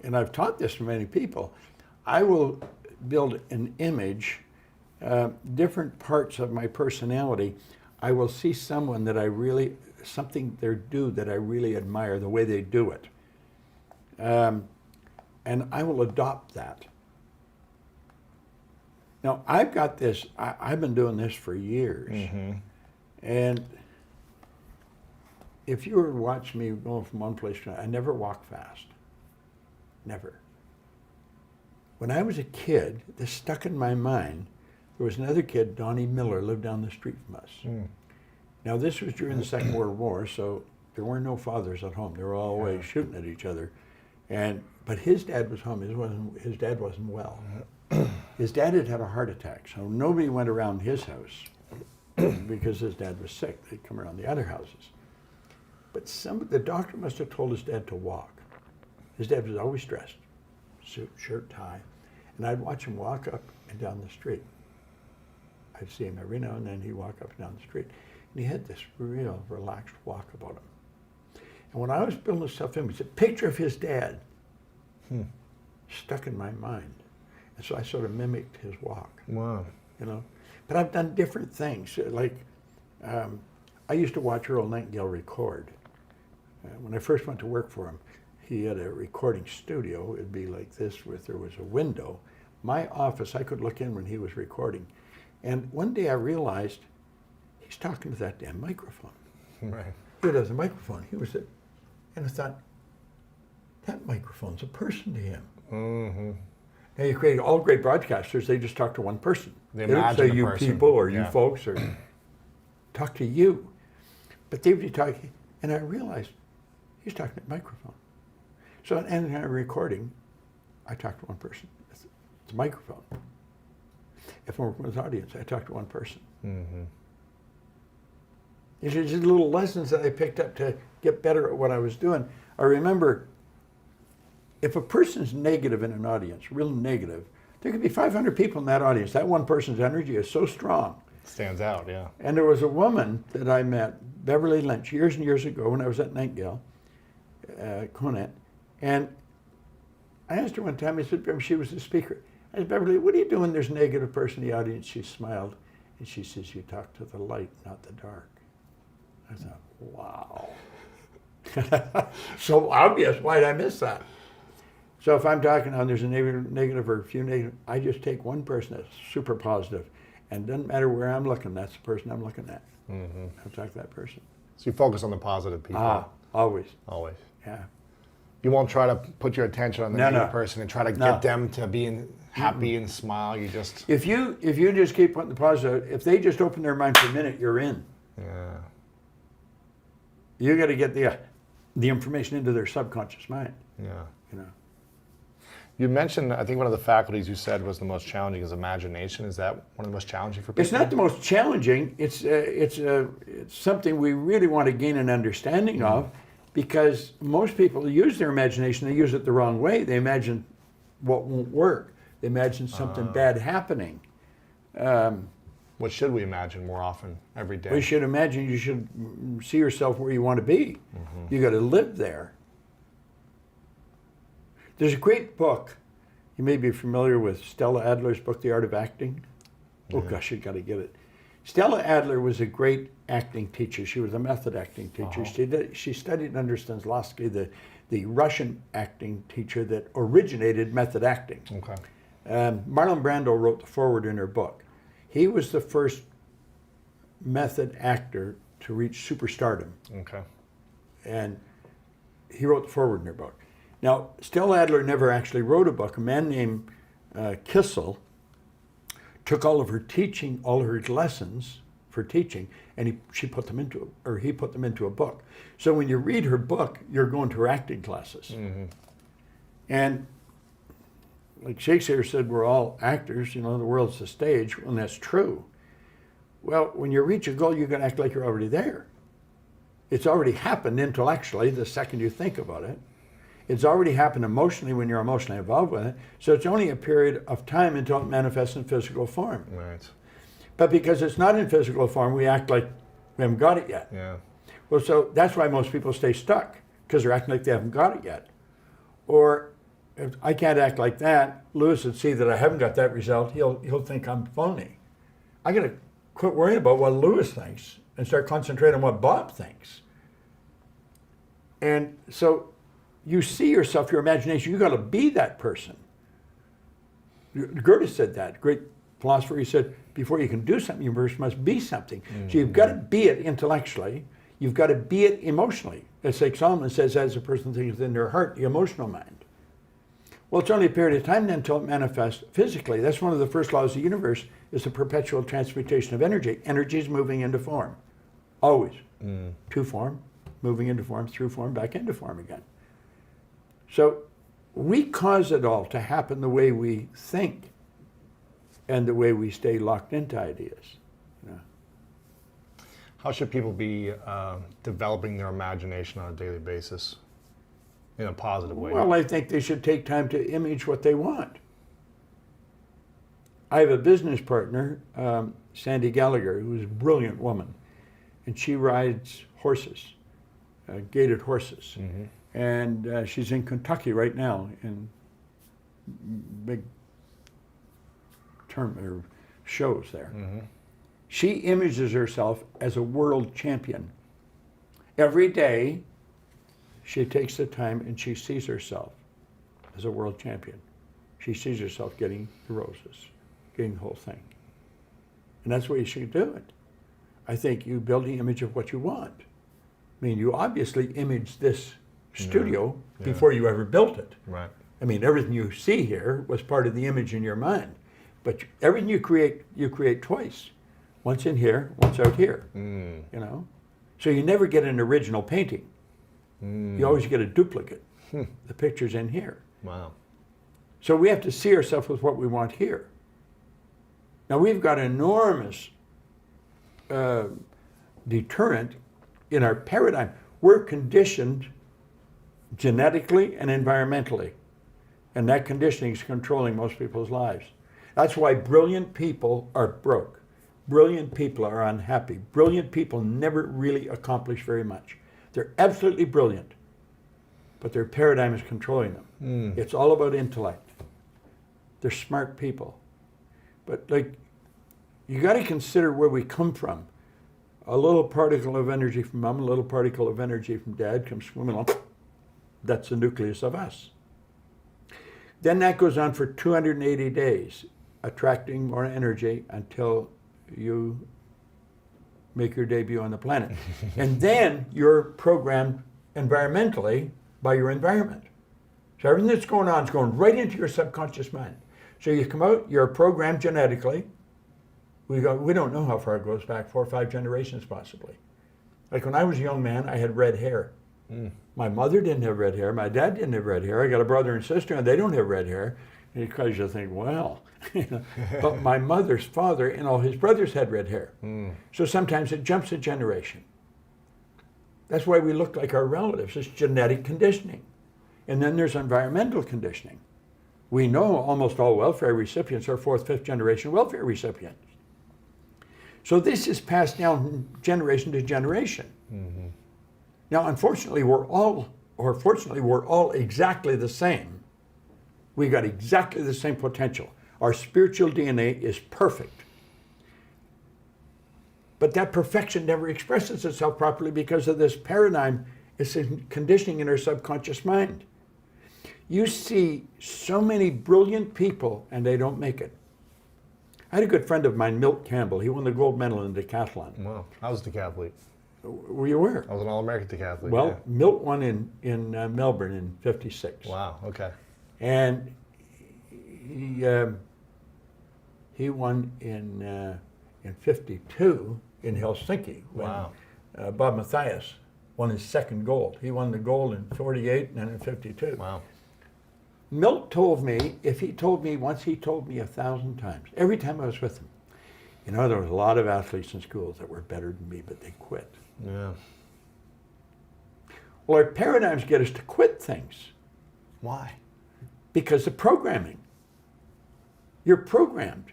and I've taught this to many people, I will build an image, different parts of my personality. I will see someone that I really, something they do that I really admire, the way they do it. And I will adopt that. Now, I've got this, I've been doing this for years. And if you were to watch me going from one place to another, I never walk fast. Never. When I was a kid, this stuck in my mind. There was another kid, Donnie Miller, lived down the street from us. Now, this was during the Second World War, so there were no fathers at home. They were all always shooting at each other. But his dad was home. His dad wasn't well. His dad had had a heart attack, so nobody went around his house because his dad was sick. They'd come around the other houses. But the doctor must have told his dad to walk. His dad was always dressed, suit, shirt, tie. And I'd watch him walk up and down the street. I'd see him every now and then. He'd walk up and down the street. And he had this real relaxed walk about him. And when I was building a self-image, a picture of his dad stuck in my mind. And so I sort of mimicked his walk. Wow. But I've done different things. Like, I used to watch Earl Nightingale record. When I first went to work for him, he had a recording studio. It'd be like this, there was a window. My office, I could look in when he was recording. And one day I realized he's talking to that damn microphone. Right. He does a microphone. And I thought, that microphone's a person to him. Now, you create all great broadcasters, they just talk to one person. They don't imagine say the you person. people or you Yeah. folks or talk to you. But they would be talking, and I realized he's talking to a microphone. So in a recording, I talk to one person. It's a microphone. If I'm working with an audience, I talk to one person. These are just little lessons that I picked up to get better at what I was doing. I remember, if a person's negative in an audience, real negative, there could be 500 people in that audience. That one person's energy is so strong. Stands out, yeah. And there was a woman that I met, Beverly Lynch, years and years ago when I was at Nightingale, Conant, and I asked her one time, I said, she was the speaker. I said, Beverly, what are you doing? There's a negative person in the audience. She smiled, and she says, you talk to the light, not the dark. I thought, wow. So obvious, why did I miss that? So if I'm talking and there's a negative or a few negative, I just take one person that's super positive, and it doesn't matter where I'm looking, that's the person I'm looking at. I'll talk to that person. So you focus on the positive people. Always. Always. Yeah. You won't try to put your attention on the No, negative no. person and try to No. get them to be happy and smile. You just... If you just keep putting the positive, if they just open their mind for a minute, you're in. Yeah. You got to get the information into their subconscious mind. Yeah. You mentioned, I think one of the faculties you said was the most challenging is imagination. Is that one of the most challenging for people? It's not the most challenging. It's something we really want to gain an understanding of, because most people use their imagination. They use it the wrong way. They imagine what won't work. They imagine something bad happening. What should we imagine more often every day? We should imagine you should see yourself where you want to be. You got to live there. There's a great book. You may be familiar with Stella Adler's book, The Art of Acting. Oh gosh, you got to get it. Stella Adler was a great acting teacher. She was a method acting teacher. She studied under Stanislavski, the Russian acting teacher that originated method acting. Okay. Marlon Brando wrote the foreword in her book. He was the first method actor to reach superstardom. Okay. And he wrote the foreword in her book. Now, Stella Adler never actually wrote a book. A man named Kissel took all of her teaching, all of her lessons for teaching, and he put them into a book. So when you read her book, you're going to her acting classes. Mm-hmm. And like Shakespeare said, we're all actors, the world's the stage, and that's true. Well, when you reach a goal, you're going to act like you're already there. It's already happened intellectually the second you think about it. It's already happened emotionally when you're emotionally involved with it. So it's only a period of time until it manifests in physical form. Right. But because it's not in physical form, we act like we haven't got it yet. Yeah. Well, so that's why most people stay stuck, because they're acting like they haven't got it yet. Or if I can't act like that, Lewis would see that I haven't got that result, he'll think I'm phony. I got to quit worrying about what Lewis thinks and start concentrating on what Bob thinks. And so you see yourself, your imagination, you got to be that person. Goethe said that, great philosopher. He said, before you can do something, you first must be something. Mm-hmm. So you've got to be it intellectually. You've got to be it emotionally. It's like Solomon says, as a person thinks within their heart, the emotional mind. Well, it's only a period of time then until it manifests physically. That's one of the first laws of the universe, is the perpetual transmutation of energy. Energy is moving into form, always. To form, moving into form, through form, back into form again. So we cause it all to happen the way we think and the way we stay locked into ideas. How should people be developing their imagination on a daily basis in a positive way? Well, I think they should take time to image what they want. I have a business partner, Sandy Gallagher, who's a brilliant woman, and she rides horses, gaited horses. Mm-hmm. And she's in Kentucky right now in big shows there. Mm-hmm. She images herself as a world champion. Every day, she takes the time and she sees herself as a world champion. She sees herself getting the roses, getting the whole thing. And that's the way you should do it. I think you build the image of what you want. I mean, you obviously imaged this studio before you ever built it. Right. I mean, everything you see here was part of the image in your mind. But everything you create twice. Once in here, once out here. So you never get an original painting. You always get a duplicate. The picture's in here. Wow. So we have to see ourselves with what we want here. Now we've got enormous deterrent in our paradigm. We're conditioned genetically and environmentally. And that conditioning is controlling most people's lives. That's why brilliant people are broke. Brilliant people are unhappy. Brilliant people never really accomplish very much. They're absolutely brilliant, but their paradigm is controlling them. It's all about intellect. They're smart people. But you got to consider where we come from. A little particle of energy from mom, a little particle of energy from dad comes swimming along. That's the nucleus of us. Then that goes on for 280 days, attracting more energy until you make your debut on the planet. And then you're programmed environmentally by your environment. So everything that's going on is going right into your subconscious mind. So you come out, you're programmed genetically. We don't know how far it goes back, 4 or 5 generations possibly. Like when I was a young man, I had red hair. My mother didn't have red hair, my dad didn't have red hair. I got a brother and sister and they don't have red hair. Because you think, well, but my mother's father and all his brothers had red hair. So sometimes it jumps a generation. That's why we look like our relatives. It's genetic conditioning. And then there's environmental conditioning. We know almost all welfare recipients are 4th, 5th generation welfare recipients. So this is passed down from generation to generation. Mm-hmm. Now, unfortunately, we're all exactly the same. We got exactly the same potential. Our spiritual DNA is perfect. But that perfection never expresses itself properly because of this paradigm. It's conditioning in our subconscious mind. You see so many brilliant people and they don't make it. I had a good friend of mine, Milt Campbell. He won the gold medal in decathlon. Wow, I was a decathlete. Were you aware? I was an All-American decathlete. Well, yeah. Milt won in Melbourne in '56. Wow. Okay. And he won in '52 in Helsinki when Wow. Bob Mathias won his second gold. He won the gold in '48 and then in '52. Wow. Milt told me, if he told me once, he told me 1,000 times. Every time I was with him. You know, there was a lot of athletes in schools that were better than me, but they quit. Yeah. Well, our paradigms get us to quit things Why? because of programming. You're programmed.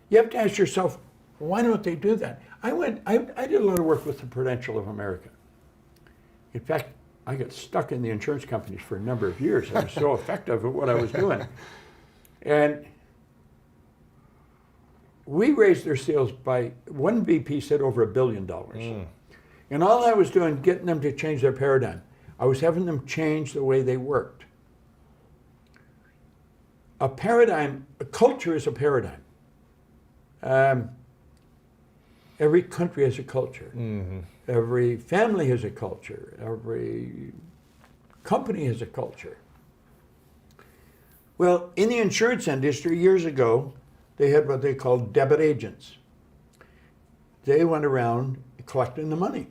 You have to ask yourself, why don't they do that? I did a lot of work with the Prudential of America. In fact, I got stuck in the insurance companies for a number of years. I was so effective at what I was doing. And we raised their sales by, one VP said over $1 billion. And all I was doing, getting them to change their paradigm. I was having them change the way they worked. A paradigm, a culture is a paradigm. Every country has a culture. Mm-hmm. Every family has a culture. Every company has a culture. Well, in the insurance industry, years ago, they had what they called debit agents. They went around collecting the money.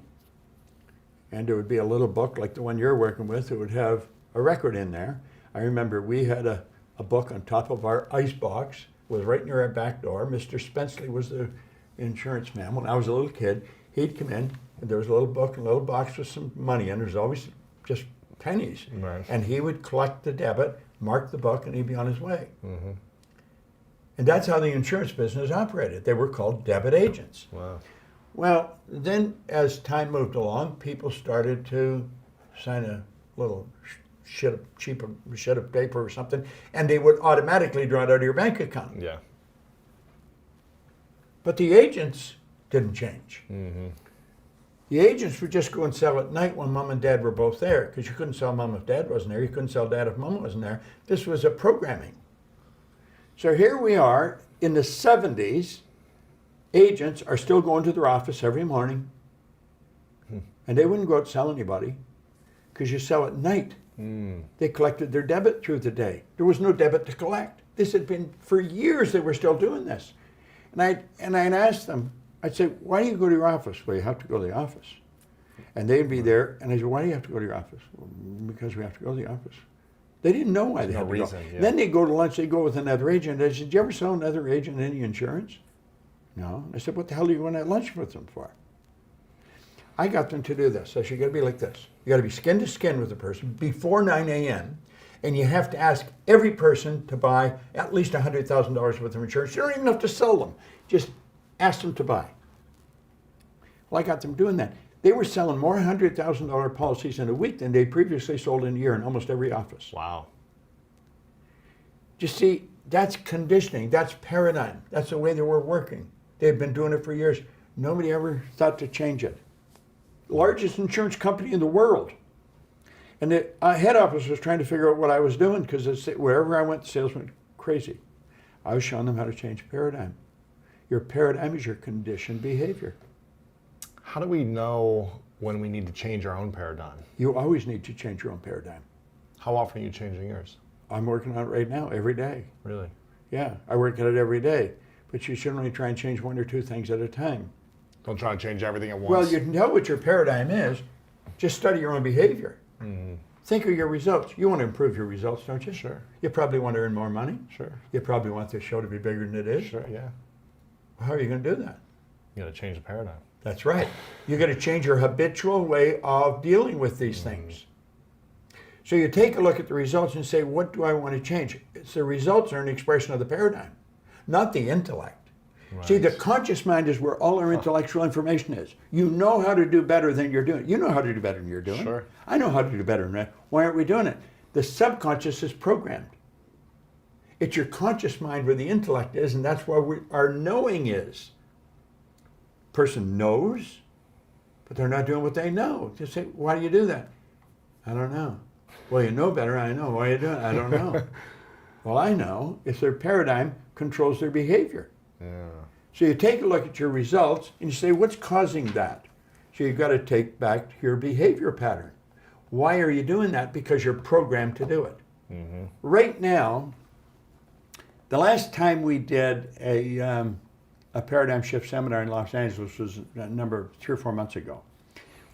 And there would be a little book like the one you're working with that would have a record in there. I remember we had a book on top of our ice box. It was right near our back door. Mr. Spenceley was the insurance man. When I was a little kid, he'd come in, and there was a little book and a little box with some money in. There was always just pennies. Right. And he would collect the debit, mark the book, and he'd be on his way. Mm-hmm. And that's how the insurance business operated. They were called debit agents. Wow. Well, then as time moved along, people started to sign a little sheet of paper or something, and they would automatically draw it out of your bank account. Yeah. But the agents didn't change. Mm-hmm. The agents would just go and sell at night when mom and dad were both there, because you couldn't sell mom if dad wasn't there. You couldn't sell dad if mom wasn't there. This was a programming. So here we are in the 70s. Agents are still going to their office every morning, and they wouldn't go out and sell anybody because you sell at night. They collected their debit through the day. There was no debit to collect. This had been for years. They were still doing this, and I'd ask them. I'd say, "Why do you go to your office?" "Well, you have to go to the office," and they'd be there. And I said, "Why do you have to go to your office?" "Well, because we have to go to the office." They didn't know why they had to go. Yeah. Then they go to lunch. They go with another agent. I said, "Did you ever sell another agent any insurance?" "No." I said, "What the hell are you going to lunch with them for?" I got them to do this. I said, "You got to be like this. You got to be skin to skin with the person before 9 a.m. And you have to ask every person to buy at least $100,000 worth of insurance. You don't even have to sell them. Just ask them to buy." Well, I got them doing that. They were selling more $100,000 policies in a week than they previously sold in a year in almost every office. Wow. You see, that's conditioning. That's paradigm. That's the way they were working. They've been doing it for years. Nobody ever thought to change it. Largest insurance company in the world. And the head office was trying to figure out what I was doing because wherever I went, the sales went crazy. I was showing them how to change paradigm. Your paradigm is your conditioned behavior. How do we know when we need to change our own paradigm? You always need to change your own paradigm. How often are you changing yours? I'm working on it right now, every day. Really? Yeah, I work at it every day. But you should only try and change one or two things at a time. Don't try to change everything at once. Well, you can tell what your paradigm is. Just study your own behavior. Mm-hmm. Think of your results. You want to improve your results, don't you? Sure. You probably want to earn more money. Sure. You probably want the show to be bigger than it is. Sure, yeah. How are you going to do that? You got to change the paradigm. That's right. You got to change your habitual way of dealing with these things. So you take a look at the results and say, what do I want to change? It's the results are an expression of the paradigm, not the intellect. Right. See, the conscious mind is where all our intellectual information is. You know how to do better than you're doing. You know how to do better than you're doing. Sure. I know how to do better than that. Why aren't we doing it? The subconscious is programmed. It's your conscious mind where the intellect is, and that's where our knowing is. Person knows, but they're not doing what they know. Just say, why do you do that? I don't know. Well, you know better. I know. Why are you doing it? I don't know. Well, I know. It's their paradigm controls their behavior. Yeah. So you take a look at your results and you say, what's causing that? So you've got to take back your behavior pattern. Why are you doing that? Because you're programmed to do it. Mm-hmm. Right now, the last time we did a paradigm shift seminar in Los Angeles was a number 3 or 4 months ago.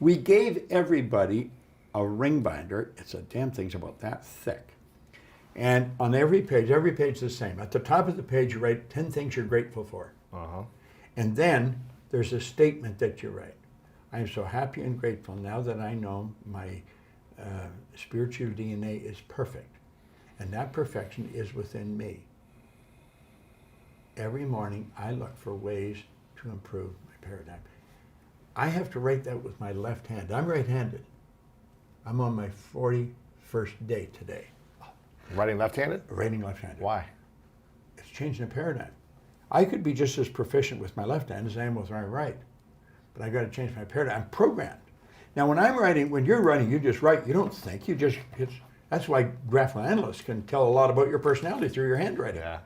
We gave everybody a ring binder. It's a damn thing's about that thick. And on every page is the same. At the top of the page, you write 10 things you're grateful for. Uh-huh. And then there's a statement that you write. I am so happy and grateful now that I know my spiritual DNA is perfect. And that perfection is within me. Every morning, I look for ways to improve my paradigm. I have to write that with my left hand. I'm right-handed. I'm on my 41st day today. Writing left-handed? Writing left-handed. Why? It's changing the paradigm. I could be just as proficient with my left hand as I am with my right, but I got to change my paradigm. I'm programmed. Now, when you're writing, you just write. You don't think. That's why graphical analysts can tell a lot about your personality through your handwriting. Yeah.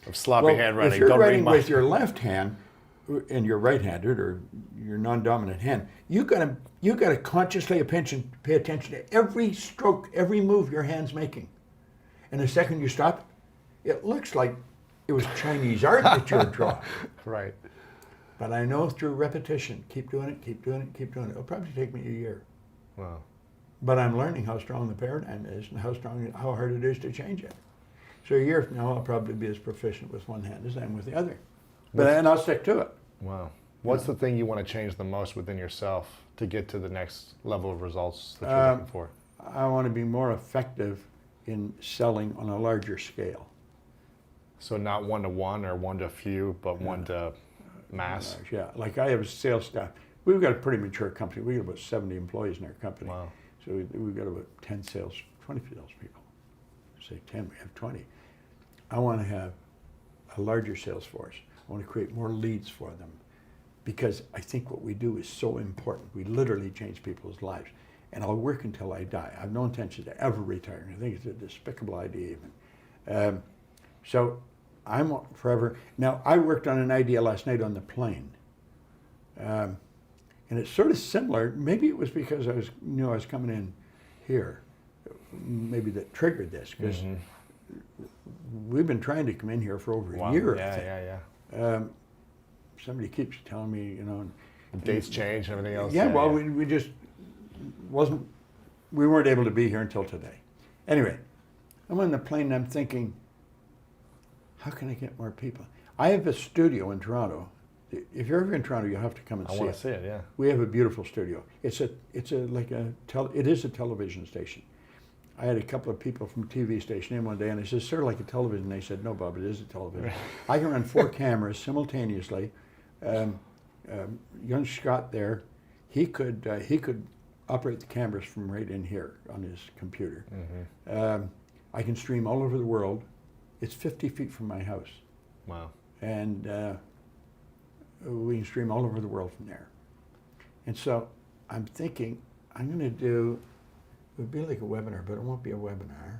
Of sloppy handwriting. If you're Don't writing read with your left hand and you're right-handed or your non-dominant hand, you gotta consciously pay attention to every stroke, every move your hand's making. And the second you stop, it looks like it was Chinese art that you were drawing. Right. But I know through repetition, keep doing it, keep doing it, keep doing it. It'll probably take me a year. Wow. But I'm learning how strong the paradigm is and how hard it is to change it. So a year from now, I'll probably be as proficient with one hand as I am with the other. And I'll stick to it. Wow. What's the thing you want to change the most within yourself to get to the next level of results that you're looking for? I want to be more effective in selling on a larger scale. So not one-to-one or one-to-few, but one to mass? Yeah, like I have a sales staff. We've got a pretty mature company. We've got about 70 employees in our company. Wow. So we've got about 20 salespeople. Say 10, we have 20. I want to have a larger sales force. I want to create more leads for them because I think what we do is so important. We literally change people's lives. And I'll work until I die. I have no intention to ever retire. I think it's a despicable idea even. So I'm forever. Now, I worked on an idea last night on the plane. And it's sort of similar. Maybe it was because I was coming in here. Maybe that triggered this because we've been trying to come in here for over a year. Yeah. Somebody keeps telling me, Dates change and everything else. Yeah, we just we weren't able to be here until today. Anyway, I'm on the plane and I'm thinking, how can I get more people? I have a studio in Toronto. If you're ever in Toronto, you'll have to come and see it. I want to see it, yeah. We have a beautiful studio. It is a television station. I had a couple of people from a TV station in one day, and I said, "Sir, like a television?" They said, "No, Bob, it is a television." I can run 4 cameras simultaneously. Young Scott there, he could operate the cameras from right in here on his computer. I can stream all over the world. It's 50 feet from my house. Wow. And we can stream all over the world from there. And so I'm thinking, I'm going to do, it would be like a webinar, but it won't be a webinar.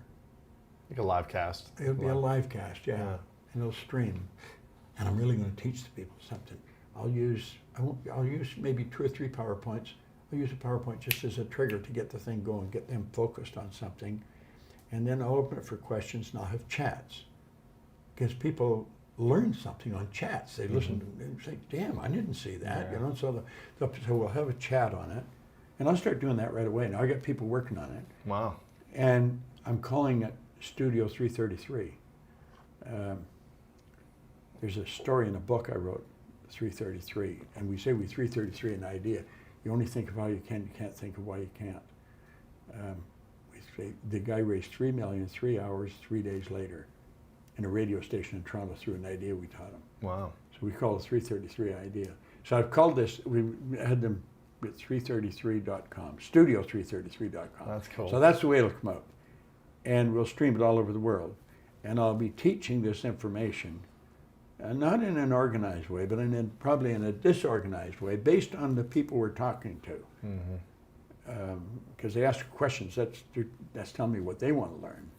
Like a live cast. It'll be a live cast, yeah. And it'll stream. And I'm really going to teach the people something. I'll use maybe 2 or 3 PowerPoints. I'll use a PowerPoint just as a trigger to get the thing going, get them focused on something. And then I'll open it for questions and I'll have chats. Because people learn something on chats. They listen to and say, damn, I didn't see that. Yeah. So we'll have a chat on it. And I'll start doing that right away. Now I got people working on it. Wow. And I'm calling it Studio 333. There's a story in a book I wrote, 333. And we say we 333 an idea. You only think of how you can, you can't think of why you can't. The guy raised $3 million, 3 hours, 3 days later, in a radio station in Toronto through an idea we taught him. Wow. So we call it 333 idea. So I've called this, we had them at 333.com, studio333.com. That's cool. So that's the way it'll come out. And we'll stream it all over the world. And I'll be teaching this information, not in an organized way, but probably in a disorganized way, based on the people we're talking to. Because they ask questions, that's telling me what they want to learn,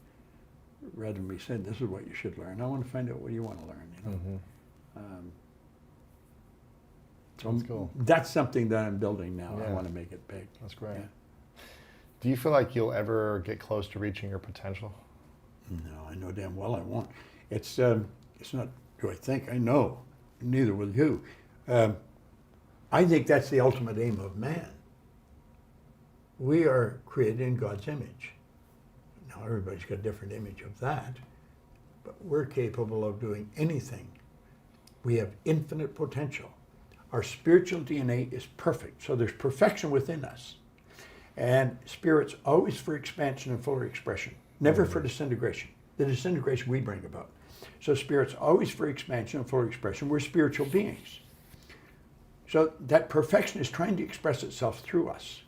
rather than me saying, this is what you should learn. I want to find out what you want to learn. So That's cool. that's something that I'm building now. I Yeah. want to make it big. That's great. Yeah. Do you feel like you'll ever get close to reaching your potential? No, I know damn well I won't. It's not. Do I think? I know. Neither will you. I think that's the ultimate aim of man. We are created in God's image. Now everybody's got a different image of that, but we're capable of doing anything. We have infinite potential. Our spiritual DNA is perfect, so there's perfection within us. And spirit's always for expansion and fuller expression, never for disintegration. The disintegration we bring about. So spirit's always for expansion and fuller expression. We're spiritual beings. So that perfection is trying to express itself through us.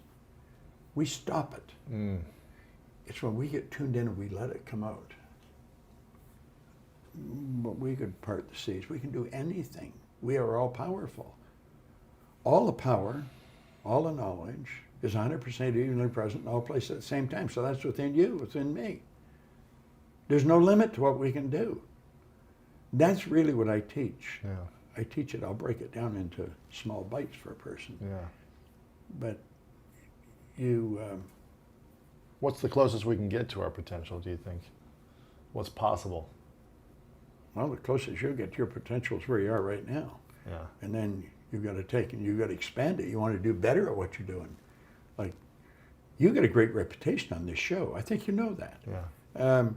We stop it. It's when we get tuned in and we let it come out. But we could part the seas. We can do anything. We are all powerful. All the power, all the knowledge is 100% evenly present in all places at the same time. So that's within you, within me. There's no limit to what we can do. That's really what I teach. Yeah. I teach it, I'll break it down into small bites for a person. Yeah. But you, What's the closest we can get to our potential, do you think? What's possible? well, the closest you'll get to your potential is where you are right now. Yeah. And then you've got to take and you've got to expand it. You want to do better at what you're doing. Like, you got a great reputation on this show. I think you know that. Yeah.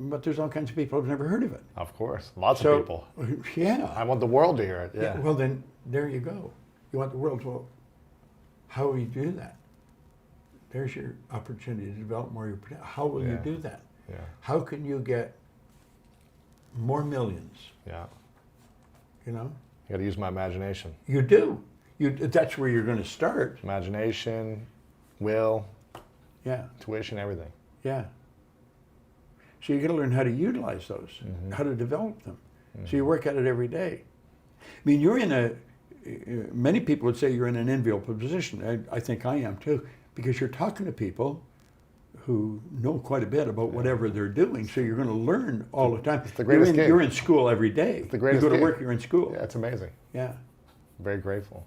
But there's all kinds of people who've never heard of it. Of course. Lots of people. Yeah. I want the world to hear it. Yeah. Well, then, there you go. You want the world to, well, how will you do that? There's your opportunity to develop more of your potential. How will you Yeah. do that? Yeah. How can you get more millions? Yeah. You know? I got to use my imagination. You do. That's where you're going to start. Imagination, will, Yeah. tuition, everything. Yeah. So you got to learn how to utilize those, how to develop them. So you work at it every day. I mean, you're in a, many people would say you're in an enviable position. I think I am too, because you're talking to people who know quite a bit about whatever they're doing. So you're going to learn all the time. It's the greatest gig. You're in school every day. It's the greatest You go to gig. work, you're in school. Yeah, it's amazing. Yeah. Very grateful.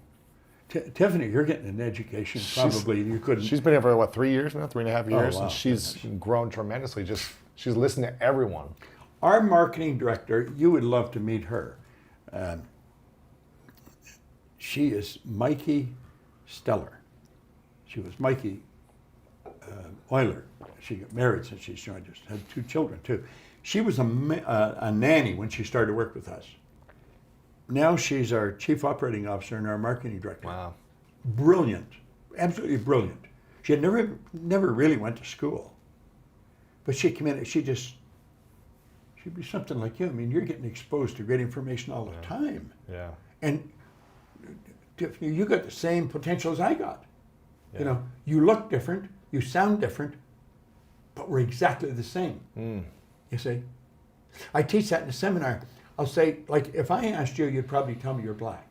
Tiffany, you're getting an education. Probably you couldn't. She's been here for, what, 3 years now? 3.5 years? wow. And she's grown tremendously. She's listened to everyone. Our marketing director, you would love to meet her. She is Mikey Stellar. She was Mikey Euler. She got married since she's joined us, had 2 children too. She was a nanny when she started to work with us. Now she's our chief operating officer and our marketing director. Wow. Brilliant, absolutely brilliant. She had never really went to school. But she came in, she'd be something like you. I mean, you're getting exposed to great information all the time. Yeah. And Tiffany, you got the same potential as I got. Yeah. You know, you look different, you sound different, but we're exactly the same. You see? I teach that in a seminar. I'll say, like, if I asked you, you'd probably tell me you're black.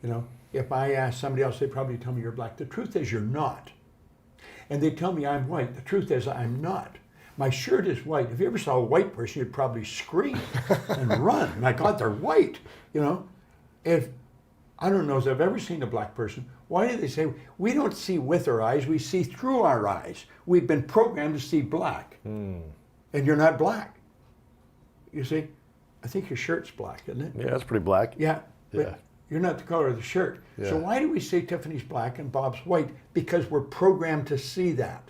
You know, if I asked somebody else, they'd probably tell me you're black. The truth is you're not. And they tell me I'm white. The truth is I'm not. My shirt is white. If you ever saw a white person, you'd probably scream and run. My God, they're white. You know, if I don't know if I've ever seen a black person, why do they say we don't see with our eyes, we see through our eyes? We've been programmed to see black, and you're not black. You see, I think your shirt's black, isn't it? Yeah, that's pretty black. Yeah, but Yeah. you're not the color of the shirt. Yeah. So why do we say Tiffany's black and Bob's white? Because we're programmed to see that.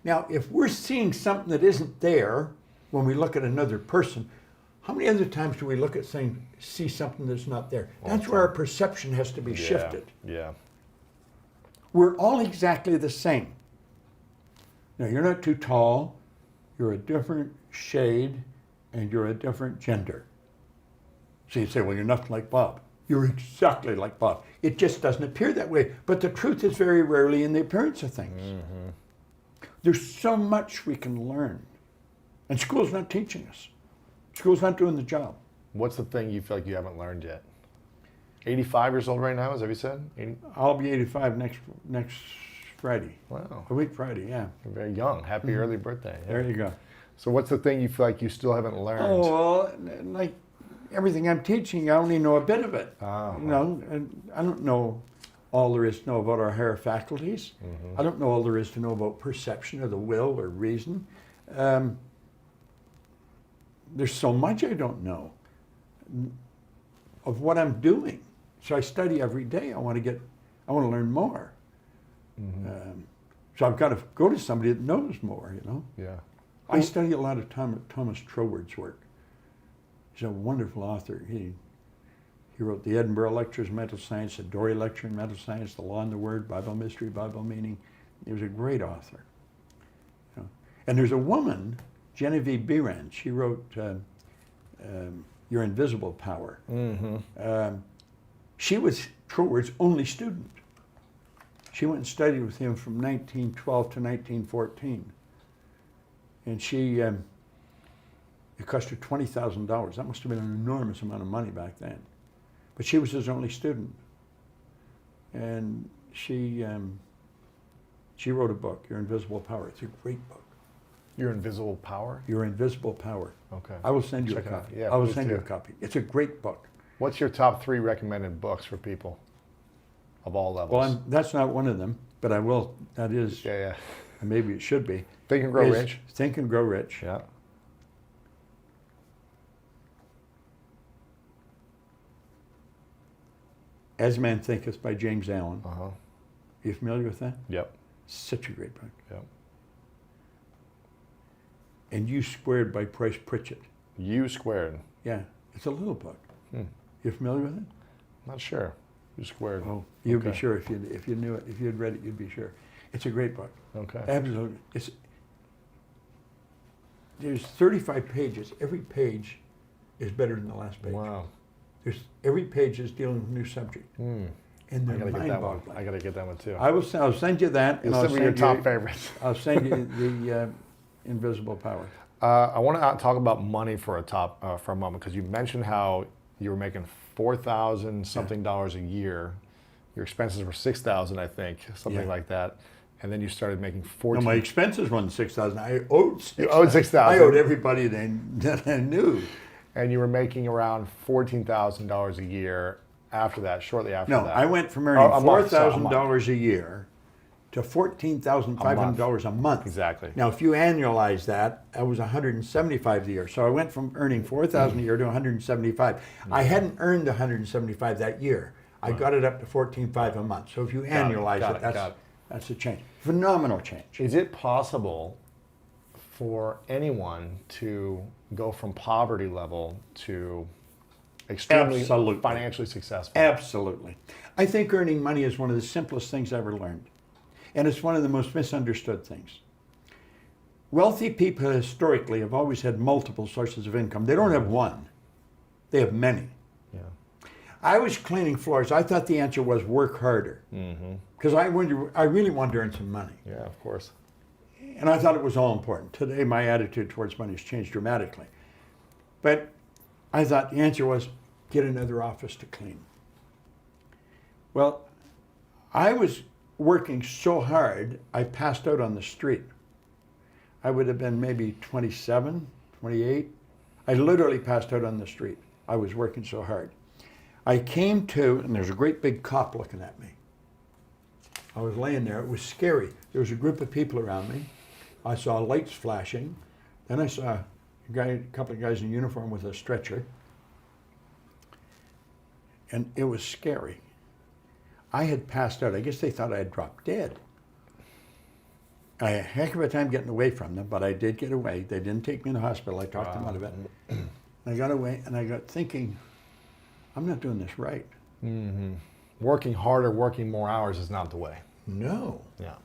Now, if we're seeing something that isn't there when we look at another person, how many other times do we look at see something that's not there? That's where our perception has to be shifted. Yeah. We're all exactly the same. Now, you're not too tall, you're a different shade, and you're a different gender. So you say, well, you're nothing like Bob. You're exactly like Bob. It just doesn't appear that way. But the truth is very rarely in the appearance of things. There's so much we can learn. And school's not teaching us. School's not doing the job. What's the thing you feel like you haven't learned yet? 85 years old right now, is that what you said? I'll be 85 next Friday. Wow. A week Friday, yeah. You're very young. Happy early birthday. Yeah. There you go. So what's the thing you feel like you still haven't learned? Oh, well, like everything I'm teaching, I only know a bit of it. Ah, You know, and I don't know all there is to know about our higher faculties. I don't know all there is to know about perception or the will or reason. There's so much I don't know of what I'm doing. So I study every day. I want to learn more. So I've got to go to somebody that knows more, you know. Yeah. I study a lot of Thomas Troward's work. He's a wonderful author. He wrote the Edinburgh Lectures on Mental Science, the Dory Lecture on Mental Science, the Law and the Word, Bible Mystery, Bible Meaning. He was a great author. You know. And there's a woman, Genevieve Behrend. She wrote Your Invisible Power. She was Troward's only student. She went and studied with him from 1912 to 1914. And she, it cost her $20,000. That must have been an enormous amount of money back then. But she was his only student. And she wrote a book, Your Invisible Power. It's a great book. Your Invisible Power? Your Invisible Power. Okay. I will send you Check a it out. copy. Yeah, I will please send you do. a copy. It's a great book. What's your top 3 recommended books for people of all levels? Well, that's not one of them, but I will. That is, yeah. and maybe it should be. Think and Grow is Rich. Think and Grow Rich. Yeah. As Man Thinketh by James Allen. Uh-huh. You familiar with that? Yep. Such a great book. Yep. And U Squared by Bryce Pritchett. U Squared. Yeah, it's a little book. You familiar with it? Not sure. U Squared. Oh, you'd Okay. be sure if you knew it. If you'd read it, you'd be sure. It's a great book. Okay. Absolutely. There's 35 pages. Every page is better than the last page. Wow. Every page is dealing with a new subject. And I they're gotta get that one. mind-boggling. I gotta get that one too. I'll send you that. It's I'll some of your send top you, favorites. I'll send you the Invisible Power. I want to talk about money for a moment, because you mentioned how you were making $4,000 something dollars a year. Your expenses were $6,000, I think, something Yeah. like that. And then you started making No, $14,000. my expenses wasn't $6,000. I owed $6,000. You owed $6,000. I owed everybody that I knew. And you were making around $14,000 a year after that, shortly after No, that. I went from earning a month, $4,000 a year to $14,500 a month. Exactly. Now, if you annualize that, that was $175 a year. So I went from earning $4,000 a year to $175. I hadn't earned $175 that year. I got it up to $14,500 a month. So if you annualize got it, it. that's a change. Phenomenal change. Is it possible for anyone to go from poverty level to extremely Absolutely. financially successful? Absolutely. I think earning money is one of the simplest things I ever learned. And it's one of the most misunderstood things. Wealthy people historically have always had multiple sources of income. They don't have one. They have many. Yeah. I was cleaning floors. I thought the answer was work harder. Because I really wanted to earn some money. Yeah, of course. And I thought it was all important. Today, my attitude towards money has changed dramatically. But I thought the answer was get another office to clean. Well, I was working so hard, I passed out on the street. I would have been maybe 27, 28. I literally passed out on the street. I was working so hard. I came to, and there's a great big cop looking at me. I was laying there. It was scary. There was a group of people around me. I saw lights flashing. Then I saw a couple of guys in uniform with a stretcher. And it was scary. I had passed out. I guess they thought I had dropped dead. I had a heck of a time getting away from them, but I did get away. They didn't take me to the hospital. I talked them out of it. And I got away, and I got thinking, I'm not doing this right. Working harder, working more hours is not the way. No. Yeah.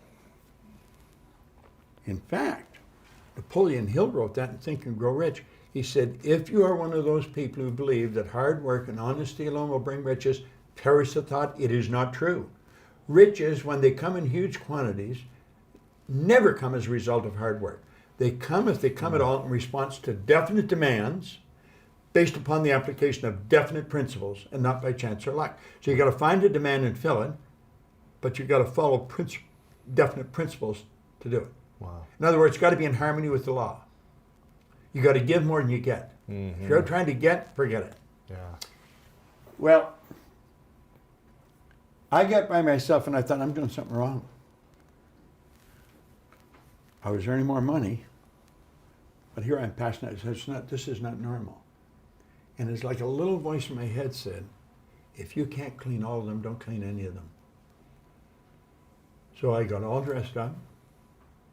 In fact, Napoleon Hill wrote that in Think and Grow Rich. He said, if you are one of those people who believe that hard work and honesty alone will bring riches, perish the thought, it is not true. Riches, when they come in huge quantities, never come as a result of hard work. They come, if they come at all, in response to definite demands based upon the application of definite principles and not by chance or luck. So you got to find a demand and fill it, but you got to follow definite principles to do it. Wow. In other words, it's got to be in harmony with the law. You got to give more than you get. If you're trying to get, forget it. Yeah. Well, I got by myself and I thought, I'm doing something wrong. I was earning more money, but here I'm passing out. This is not normal. And it's like a little voice in my head said, if you can't clean all of them, don't clean any of them. So I got all dressed up.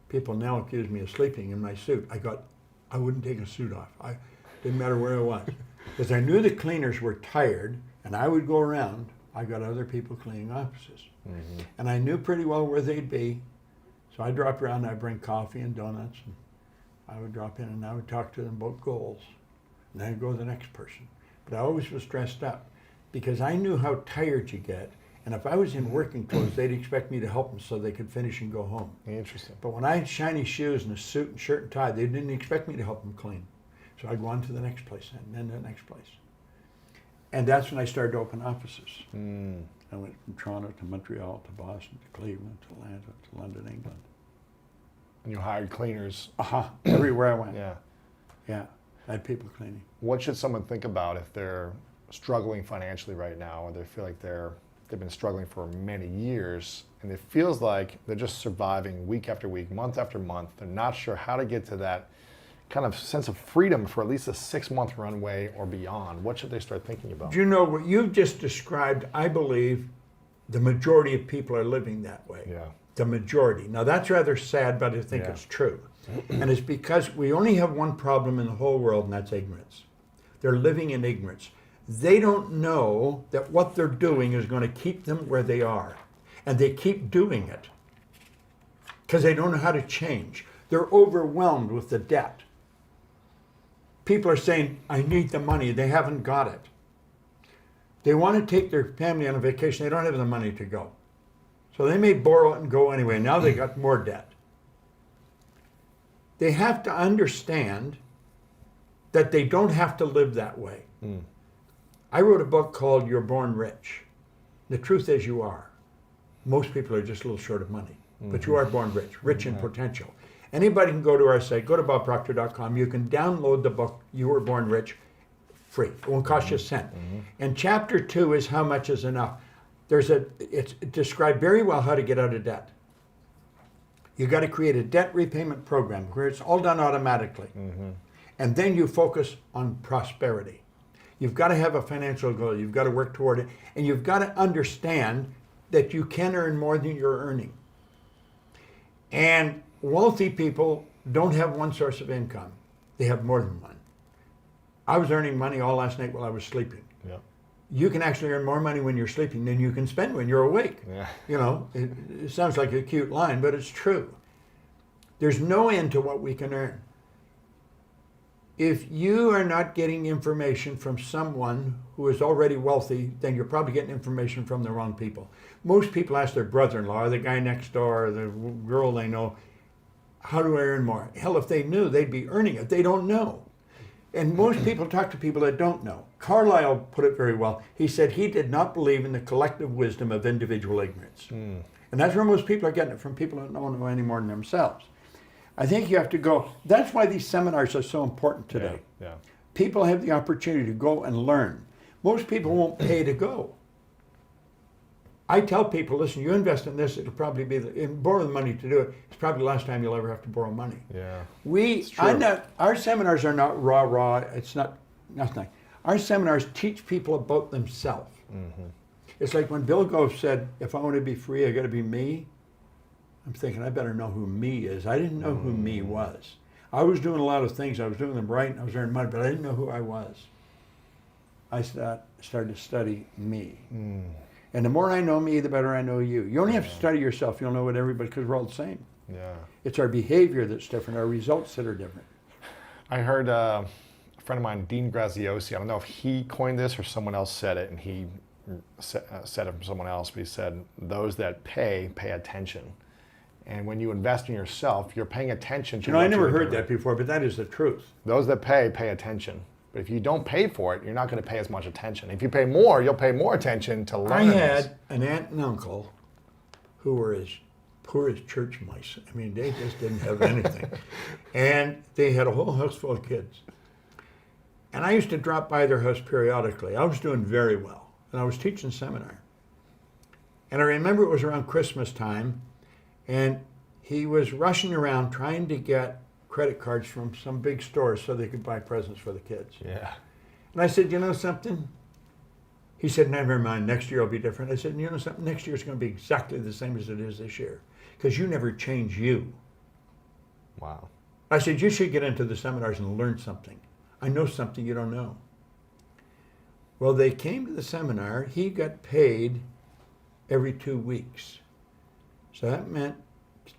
People now accuse me of sleeping in my suit. I wouldn't take a suit off. Didn't matter where I was. Because I knew the cleaners were tired, and I would go around. I got other people cleaning offices. Mm-hmm. And I knew pretty well where they'd be. So I dropped around, I'd bring coffee and donuts, and I would drop in and I would talk to them about goals. And then I'd go to the next person. But I always was dressed up because I knew how tired you get. And if I was in working clothes, they'd expect me to help them so they could finish and go home. Interesting. But when I had shiny shoes and a suit and shirt and tie, they didn't expect me to help them clean. So I'd go on to the next place and then the next place. And that's when I started to open offices. Mm. I went from Toronto to Montreal to Boston to Cleveland to Atlanta to London, England. And you hired cleaners. Everywhere I went. Yeah. Yeah. I had people cleaning. What should someone think about if they're struggling financially right now, or they feel like they've been struggling for many years, and it feels like they're just surviving week after week, month after month. They're not sure how to get to that kind of sense of freedom for at least a 6-month runway or beyond. What should they start thinking about? Do you know what you've just described? I believe the majority of people are living that way. Yeah. The majority. Now that's rather sad, but I think it's true. And it's because we only have one problem in the whole world, and that's ignorance. They're living in ignorance. They don't know that what they're doing is going to keep them where they are. And they keep doing it because they don't know how to change. They're overwhelmed with the debt. People are saying, I need the money. They haven't got it. They want to take their family on a vacation. They don't have the money to go. So they may borrow it and go anyway. Now they got more debt. They have to understand that they don't have to live that way. Mm. I wrote a book called You're Born Rich. The truth is you are. Most people are just a little short of money, but you are born rich in potential. Anybody can go to our site, go to bobproctor.com. You can download the book, You Were Born Rich, free. It won't cost you a cent. And chapter 2 is how much is enough. It's described very well how to get out of debt. You got to create a debt repayment program where it's all done automatically. And then you focus on prosperity. You've got to have a financial goal. You've got to work toward it. And you've got to understand that you can earn more than you're earning. And wealthy people don't have one source of income. They have more than one. I was earning money all last night while I was sleeping. Yeah. You can actually earn more money when you're sleeping than you can spend when you're awake. Yeah. You know, it sounds like a cute line, but it's true. There's no end to what we can earn. If you are not getting information from someone who is already wealthy, then you're probably getting information from the wrong people. Most people ask their brother-in-law, or the guy next door, or the girl they know, how do I earn more? Hell, if they knew, they'd be earning it. They don't know. And most people talk to people that don't know. Carlyle put it very well. He said he did not believe in the collective wisdom of individual ignorance. And that's where most people are getting it, from people that don't know any more than themselves. I think you have to go. That's why these seminars are so important today. Yeah. People have the opportunity to go and learn. Most people won't pay to go. I tell people, listen, you invest in this, it'll probably be, borrow the money to do it. It's probably the last time you'll ever have to borrow money. Yeah. Our seminars are not rah. It's not nothing. Our seminars teach people about themselves. It's like when Bill Gove said, if I want to be free, I got to be me. I'm thinking, I better know who me is. I didn't know who me was. I was doing a lot of things. I was doing them right, and I was earning money, but I didn't know who I was. I started to study me. And the more I know me, the better I know you. You only have to study yourself. You'll know what everybody, because we're all the same. Yeah. It's our behavior that's different, our results that are different. I heard a friend of mine, Dean Graziosi, I don't know if he coined this or someone else said it, and he said it from someone else, but he said, those that pay attention. And when you invest in yourself, you're paying attention to. You know, I never heard that before, but that is the truth. Those that pay attention. But if you don't pay for it, you're not going to pay as much attention. If you pay more, you'll pay more attention to learn. I had an aunt and uncle who were as poor as church mice. I mean, they just didn't have anything. And they had a whole house full of kids. And I used to drop by their house periodically. I was doing very well, and I was teaching seminar. And I remember it was around Christmas time, and he was rushing around trying to get credit cards from some big stores so they could buy presents for the kids. Yeah. And I said, you know something? He said, never mind, next year will be different. I said, you know something? Next year is going to be exactly the same as it is this year, because you never change you. Wow. I said, you should get into the seminars and learn something. I know something you don't know. Well, they came to the seminar. He got paid every 2 weeks. So that meant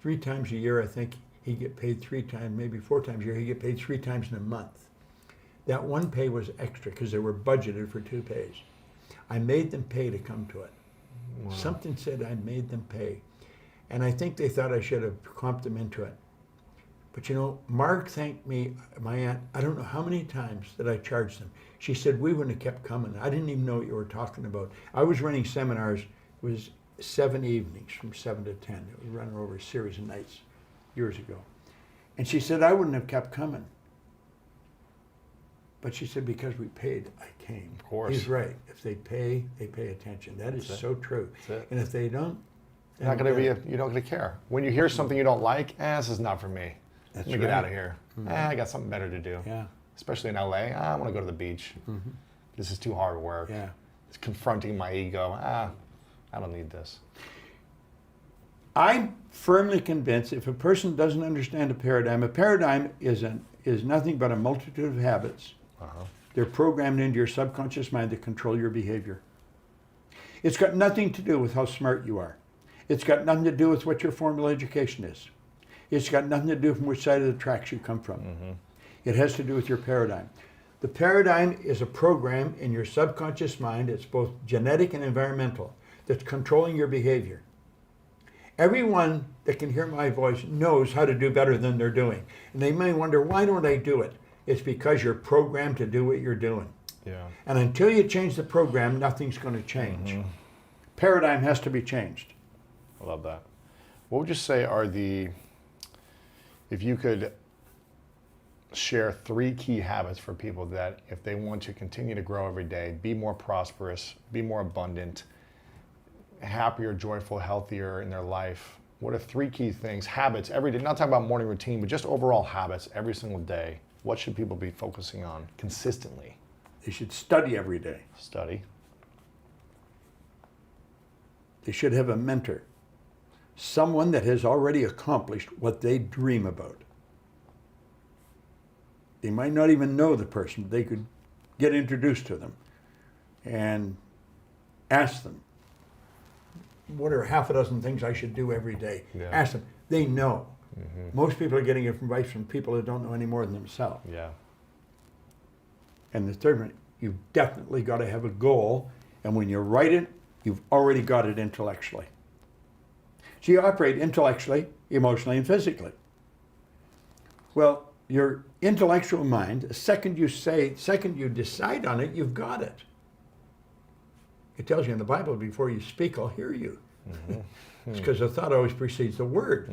3 times a year, I think, he'd get paid 3 times, maybe 4 times a year. He'd get paid 3 times in a month. That one pay was extra because they were budgeted for 2 pays. I made them pay to come to it. Wow. Something said I made them pay. And I think they thought I should have comped them into it. But you know, Mark thanked me, my aunt, I don't know how many times that I charged them. She said, we wouldn't have kept coming. I didn't even know what you were talking about. I was running seminars, it was 7 evenings from 7 to 10. It was running over a series of nights years ago. And she said, I wouldn't have kept coming. But she said, because we paid, I came. Of course. He's right. If they pay attention. That is so true. That's it. And if they don't, You're not going to you're not going to care. When you hear something you don't like, this is not for me. That's Let me get right. out of here. I got something better to do. Yeah. Especially in LA. I want to go to the beach. This is too hard work. Yeah. It's confronting my ego. I don't need this. I'm firmly convinced if a person doesn't understand a paradigm is nothing but a multitude of habits. They're programmed into your subconscious mind that control your behavior. It's got nothing to do with how smart you are. It's got nothing to do with what your formal education is. It's got nothing to do from which side of the tracks you come from. It has to do with your paradigm. The paradigm is a program in your subconscious mind. It's both genetic and environmental that's controlling your behavior. Everyone that can hear my voice knows how to do better than they're doing. And they may wonder, why don't I do it? It's because you're programmed to do what you're doing. Yeah. And until you change the program, nothing's going to change. Paradigm has to be changed. I love that. What would you say are if you could share 3 key habits for people that if they want to continue to grow every day, be more prosperous, be more abundant, happier, joyful, healthier in their life, what are 3 key things, habits every day, not talking about morning routine, but just overall habits every single day? What should people be focusing on consistently? They should study every day. Study. They should have a mentor. Someone that has already accomplished what they dream about. They might not even know the person, but they could get introduced to them and ask them, what are half a dozen things I should do every day? Yeah. Ask them. They know. Most people are getting advice from people that don't know any more than themselves. Yeah. And the third one, you've definitely got to have a goal, and when you write it, you've already got it intellectually. So you operate intellectually, emotionally, and physically. Well, your intellectual mind, the second you decide on it, you've got it. It tells you in the Bible, before you speak, I'll hear you. It's because the thought always precedes the word.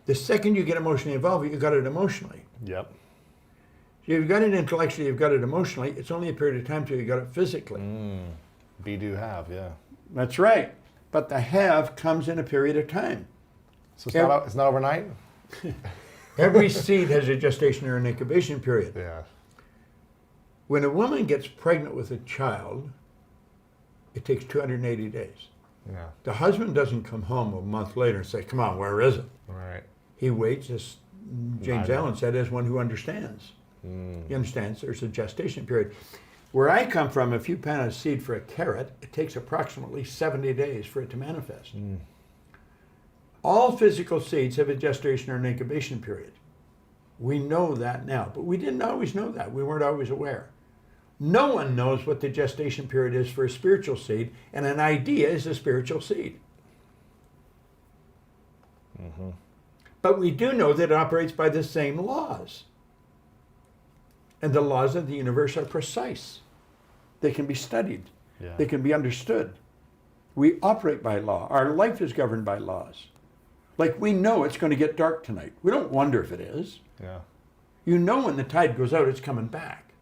The second you get emotionally involved, you've got it emotionally. Yep. So you've got it intellectually, you've got it emotionally. It's only a period of time till you got it physically. Be, do, have, yeah. That's right. But the have comes in a period of time. So it's not overnight? Every seed has a gestation or an incubation period. Yeah. When a woman gets pregnant with a child, it takes 280 days. Yeah. The husband doesn't come home a month later and say, come on, where is it? Right. He waits, as James Allen said, as one who understands. He understands there's a gestation period. Where I come from, if you plant a seed for a carrot, it takes approximately 70 days for it to manifest. All physical seeds have a gestation or an incubation period. We know that now, but we didn't always know that. We weren't always aware. No one knows what the gestation period is for a spiritual seed, and an idea is a spiritual seed. But we do know that it operates by the same laws. And the laws of the universe are precise. They can be studied. Yeah. They can be understood. We operate by law. Our life is governed by laws. Like we know it's going to get dark tonight. We don't wonder if it is. Yeah. You know when the tide goes out, it's coming back.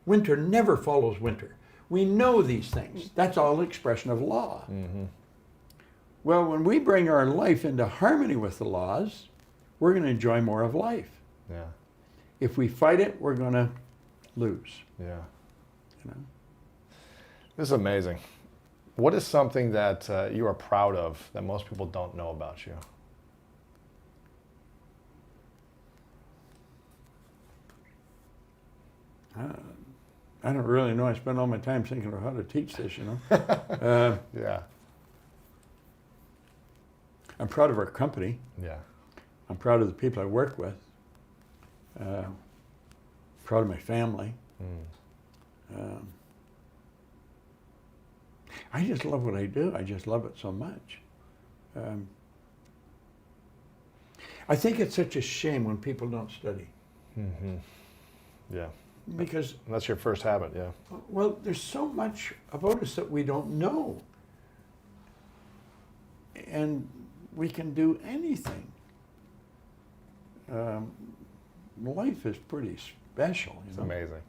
Winter never follows winter. We know these things. That's all expression of law. Mm-hmm. Well, when we bring our life into harmony with the laws, we're going to enjoy more of life. Yeah. If we fight it, we're going to lose. Yeah. You know? This is amazing. What is something that you are proud of that most people don't know about you? I don't really know. I spend all my time thinking of how to teach this, you know. Yeah. I'm proud of our company. Yeah. I'm proud of the people I work with. Proud of my family. I just love what I do. I just love it so much. I think it's such a shame when people don't study. Mm-hmm. Yeah. Because, That's your first habit, yeah. well, there's so much about us that we don't know. And we can do anything. Life is pretty special, you It's know. amazing.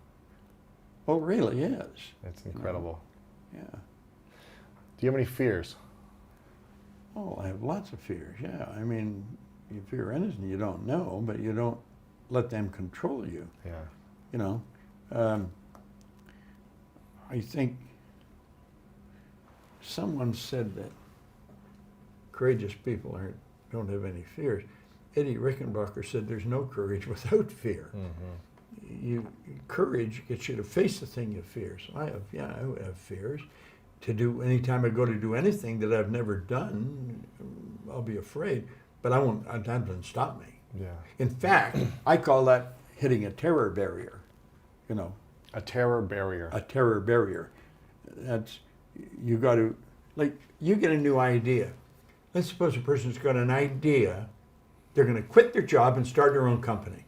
Well, it really is. It's incredible. Yeah. Do you have any fears? Oh, I have lots of fears, yeah. I mean, you fear anything you don't know, but you don't let them control you, Yeah. you know. I think someone said that courageous people don't have any fears. Eddie Rickenbacker said there's no courage without fear. Mm-hmm. Courage gets you to face the thing you fear. So I have fears. Anytime I go to do anything that I've never done, I'll be afraid, but that doesn't stop me. Yeah. In fact, I call that hitting a terror barrier, you know. A terror barrier. A terror barrier. That's, you got to, like, you get a new idea. Let's suppose a person's got an idea, they're going to quit their job and start their own company.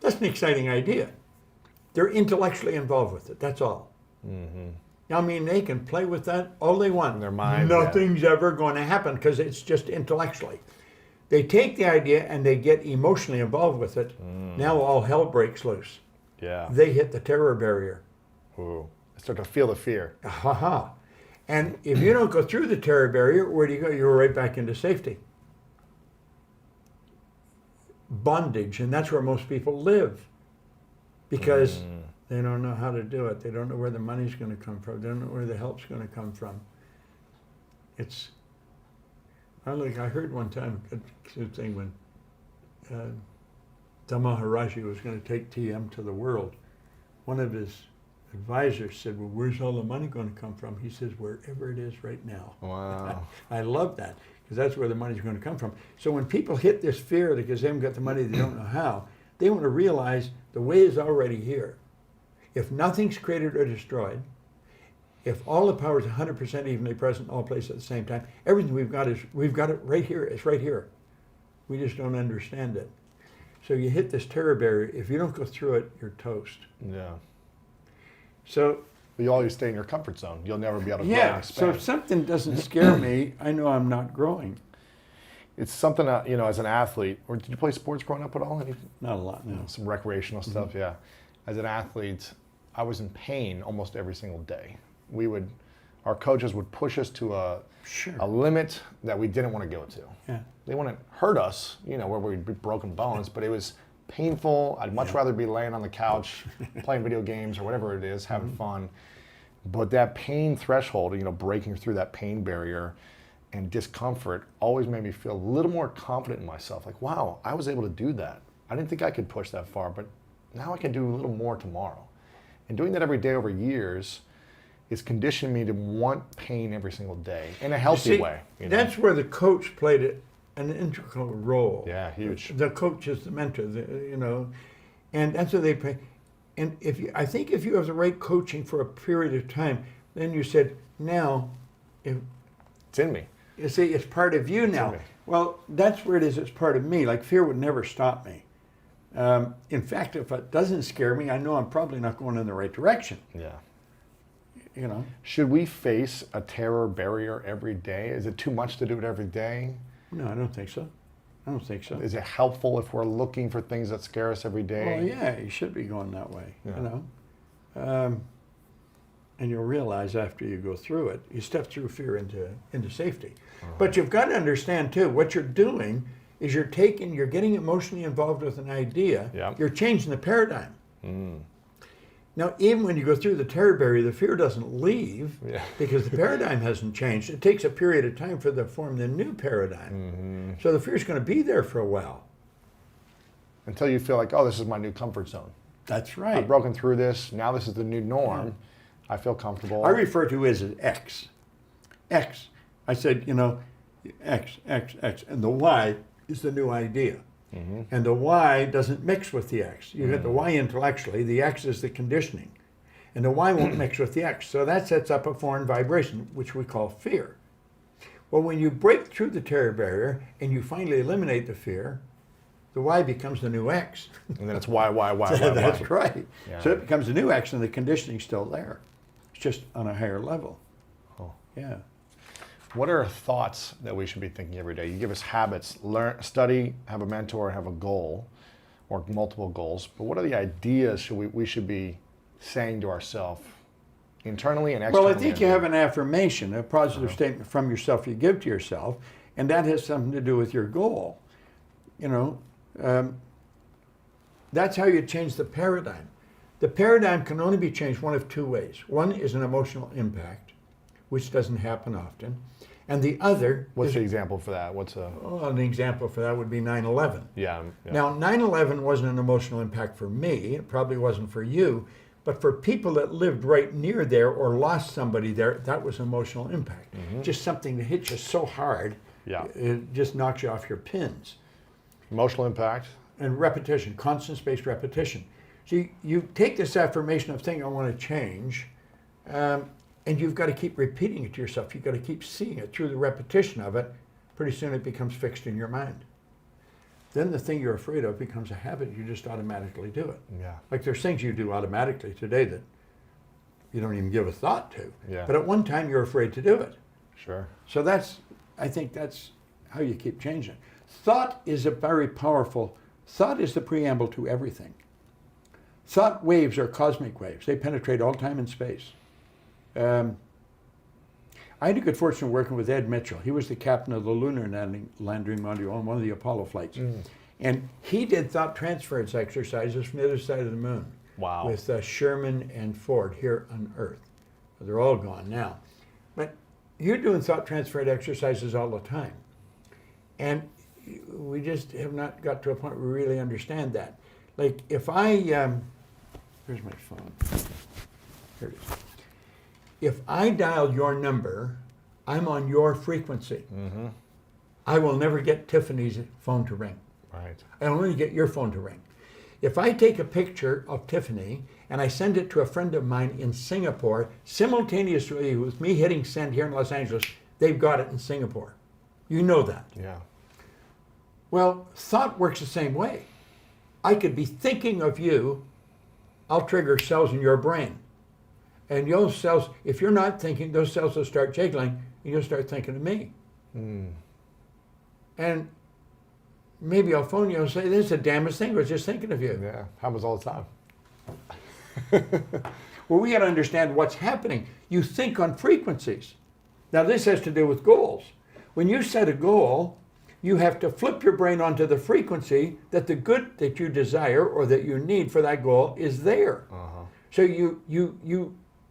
That's an exciting idea. They're intellectually involved with it, that's all. Mm-hmm. I mean, they can play with that all they want. In their mind, Nothing's ever going to happen because it's just intellectually. They take the idea and they get emotionally involved with it. Now all hell breaks loose. Yeah. They hit the terror barrier. Ooh. I start to feel the fear. Ha. And if you don't go through the terror barrier, where do you go? You're right back into safety. Bondage, and that's where most people live. Because they don't know how to do it. They don't know where the money's going to come from. They don't know where the help's going to come from. I heard one time a good thing when the Maharaji was going to take TM to the world. One of his advisors said, well, where's all the money going to come from? He says, wherever it is right now. Wow. I love that, because that's where the money's going to come from. So when people hit this fear because they haven't got the money, they don't know how, they want to realize the way is already here. If nothing's created or destroyed, if all the power is 100% evenly present in all places at the same time, everything we've got it right here. It's right here. We just don't understand it. So you hit this terror barrier. If you don't go through it, you're toast. Yeah. So You always stay in your comfort zone. You'll never be able to grow yeah. and So expand. if something doesn't scare me, I know I'm not growing. It's something that, as an athlete, or did you play sports growing up at all? Not a lot, no. Some recreational stuff, yeah. As an athlete, I was in pain almost every single day. Our coaches would push us to a limit that we didn't want to go to. Yeah. They wouldn't hurt us, where we'd be broken bones, but it was painful. I'd much rather be laying on the couch, playing video games or whatever it is, having fun. But that pain threshold, breaking through that pain barrier and discomfort always made me feel a little more confident in myself. Like, wow, I was able to do that. I didn't think I could push that far, but now I can do a little more tomorrow. And doing that every day over years is conditioned me to want pain every single day in a healthy way. That's where the coach played an integral role. Yeah, huge. The coach is the mentor, and that's what they play. And I think if you have the right coaching for a period of time, then you said, now, It's in me. you see, it's part of you now. me. Well, that's where it is. It's part of me. Like, fear would never stop me. In fact, if it doesn't scare me, I know I'm probably not going in the right direction. Yeah. Should we face a terror barrier every day? Is it too much to do it every day? No, I don't think so. I don't think so. Is it helpful if we're looking for things that scare us every day? Well, yeah, you should be going that way, Yeah. you know. And you'll realize after you go through it, you step through fear into safety. But you've got to understand too, what you're doing is you're getting emotionally involved with an idea. Yeah. You're changing the paradigm. Now, even when you go through the terror barrier, the fear doesn't leave because the paradigm hasn't changed. It takes a period of time for to form the new paradigm. So the fear's going to be there for a while. Until you feel like, oh, this is my new comfort zone. That's right. I've broken through this. Now this is the new norm. I feel comfortable. I refer to it as an X. X. I said, you know, X, X, X. And the Y is the new idea. And the Y doesn't mix with the X. You get the Y intellectually, the X is the conditioning. And the Y won't mix with the X. So that sets up a foreign vibration, which we call fear. Well, when you break through the terror barrier and you finally eliminate the fear, the Y becomes the new X. And then it's why. That's right. Yeah. So it becomes a new X and the conditioning's still there. It's just on a higher level. Oh. Yeah. What are thoughts that we should be thinking every day? You give us habits, learn, study, have a mentor, have a goal, or multiple goals. But what are the ideas we should be saying to ourselves internally and externally? Well, I think you have an affirmation, a positive statement from yourself you give to yourself, and that has something to do with your goal. You know, that's how you change the paradigm. The paradigm can only be changed one of two ways. One is an emotional impact, which doesn't happen often. And the other What's is, the example for that? well, an example for that would be 9/11. Yeah. Now, 9/11 wasn't an emotional impact for me. It probably wasn't for you. But for people that lived right near there or lost somebody there, that was emotional impact. Just something that hits you so hard, it just knocks you off your pins. Emotional impact. And repetition, constant spaced repetition. So you take this affirmation of thing I want to change, and you've got to keep repeating it to yourself. You've got to keep seeing it through the repetition of it. Pretty soon it becomes fixed in your mind. Then the thing you're afraid of becomes a habit. You just automatically do it. Yeah. Like there's things you do automatically today that you don't even give a thought to. Yeah. But at one time you're afraid to do it. Sure. So I think that's how you keep changing. Thought is a very powerful, thought is the preamble to everything. Thought waves are cosmic waves. They penetrate all time and space. I had a good fortune working with Ed Mitchell. He was the captain of the lunar landing module on one of the Apollo flights. And he did thought transference exercises from the other side of the moon. Wow. With Sherman and Ford here on Earth. They're all gone now. But you're doing thought transfer exercises all the time. And we just have not got to a point where we really understand that. Like if I, here's my phone. Here it is. If I dial your number, I'm on your frequency. I will never get Tiffany's phone to ring. Right. I will only get your phone to ring. If I take a picture of Tiffany and I send it to a friend of mine in Singapore, simultaneously with me hitting send here in Los Angeles, they've got it in Singapore. You know that. Yeah. Well, thought works the same way. I could be thinking of you, I'll trigger cells in your brain. And those cells, if you're not thinking, those cells will start jiggling, and you'll start thinking of me. And maybe I'll phone you and say, this is the damnest thing, I was just thinking of you. Yeah. Happens all the time. Well, we got to understand what's happening. You think on frequencies. Now, this has to do with goals. When you set a goal, you have to flip your brain onto the frequency that the good that you desire or that you need for that goal is there. So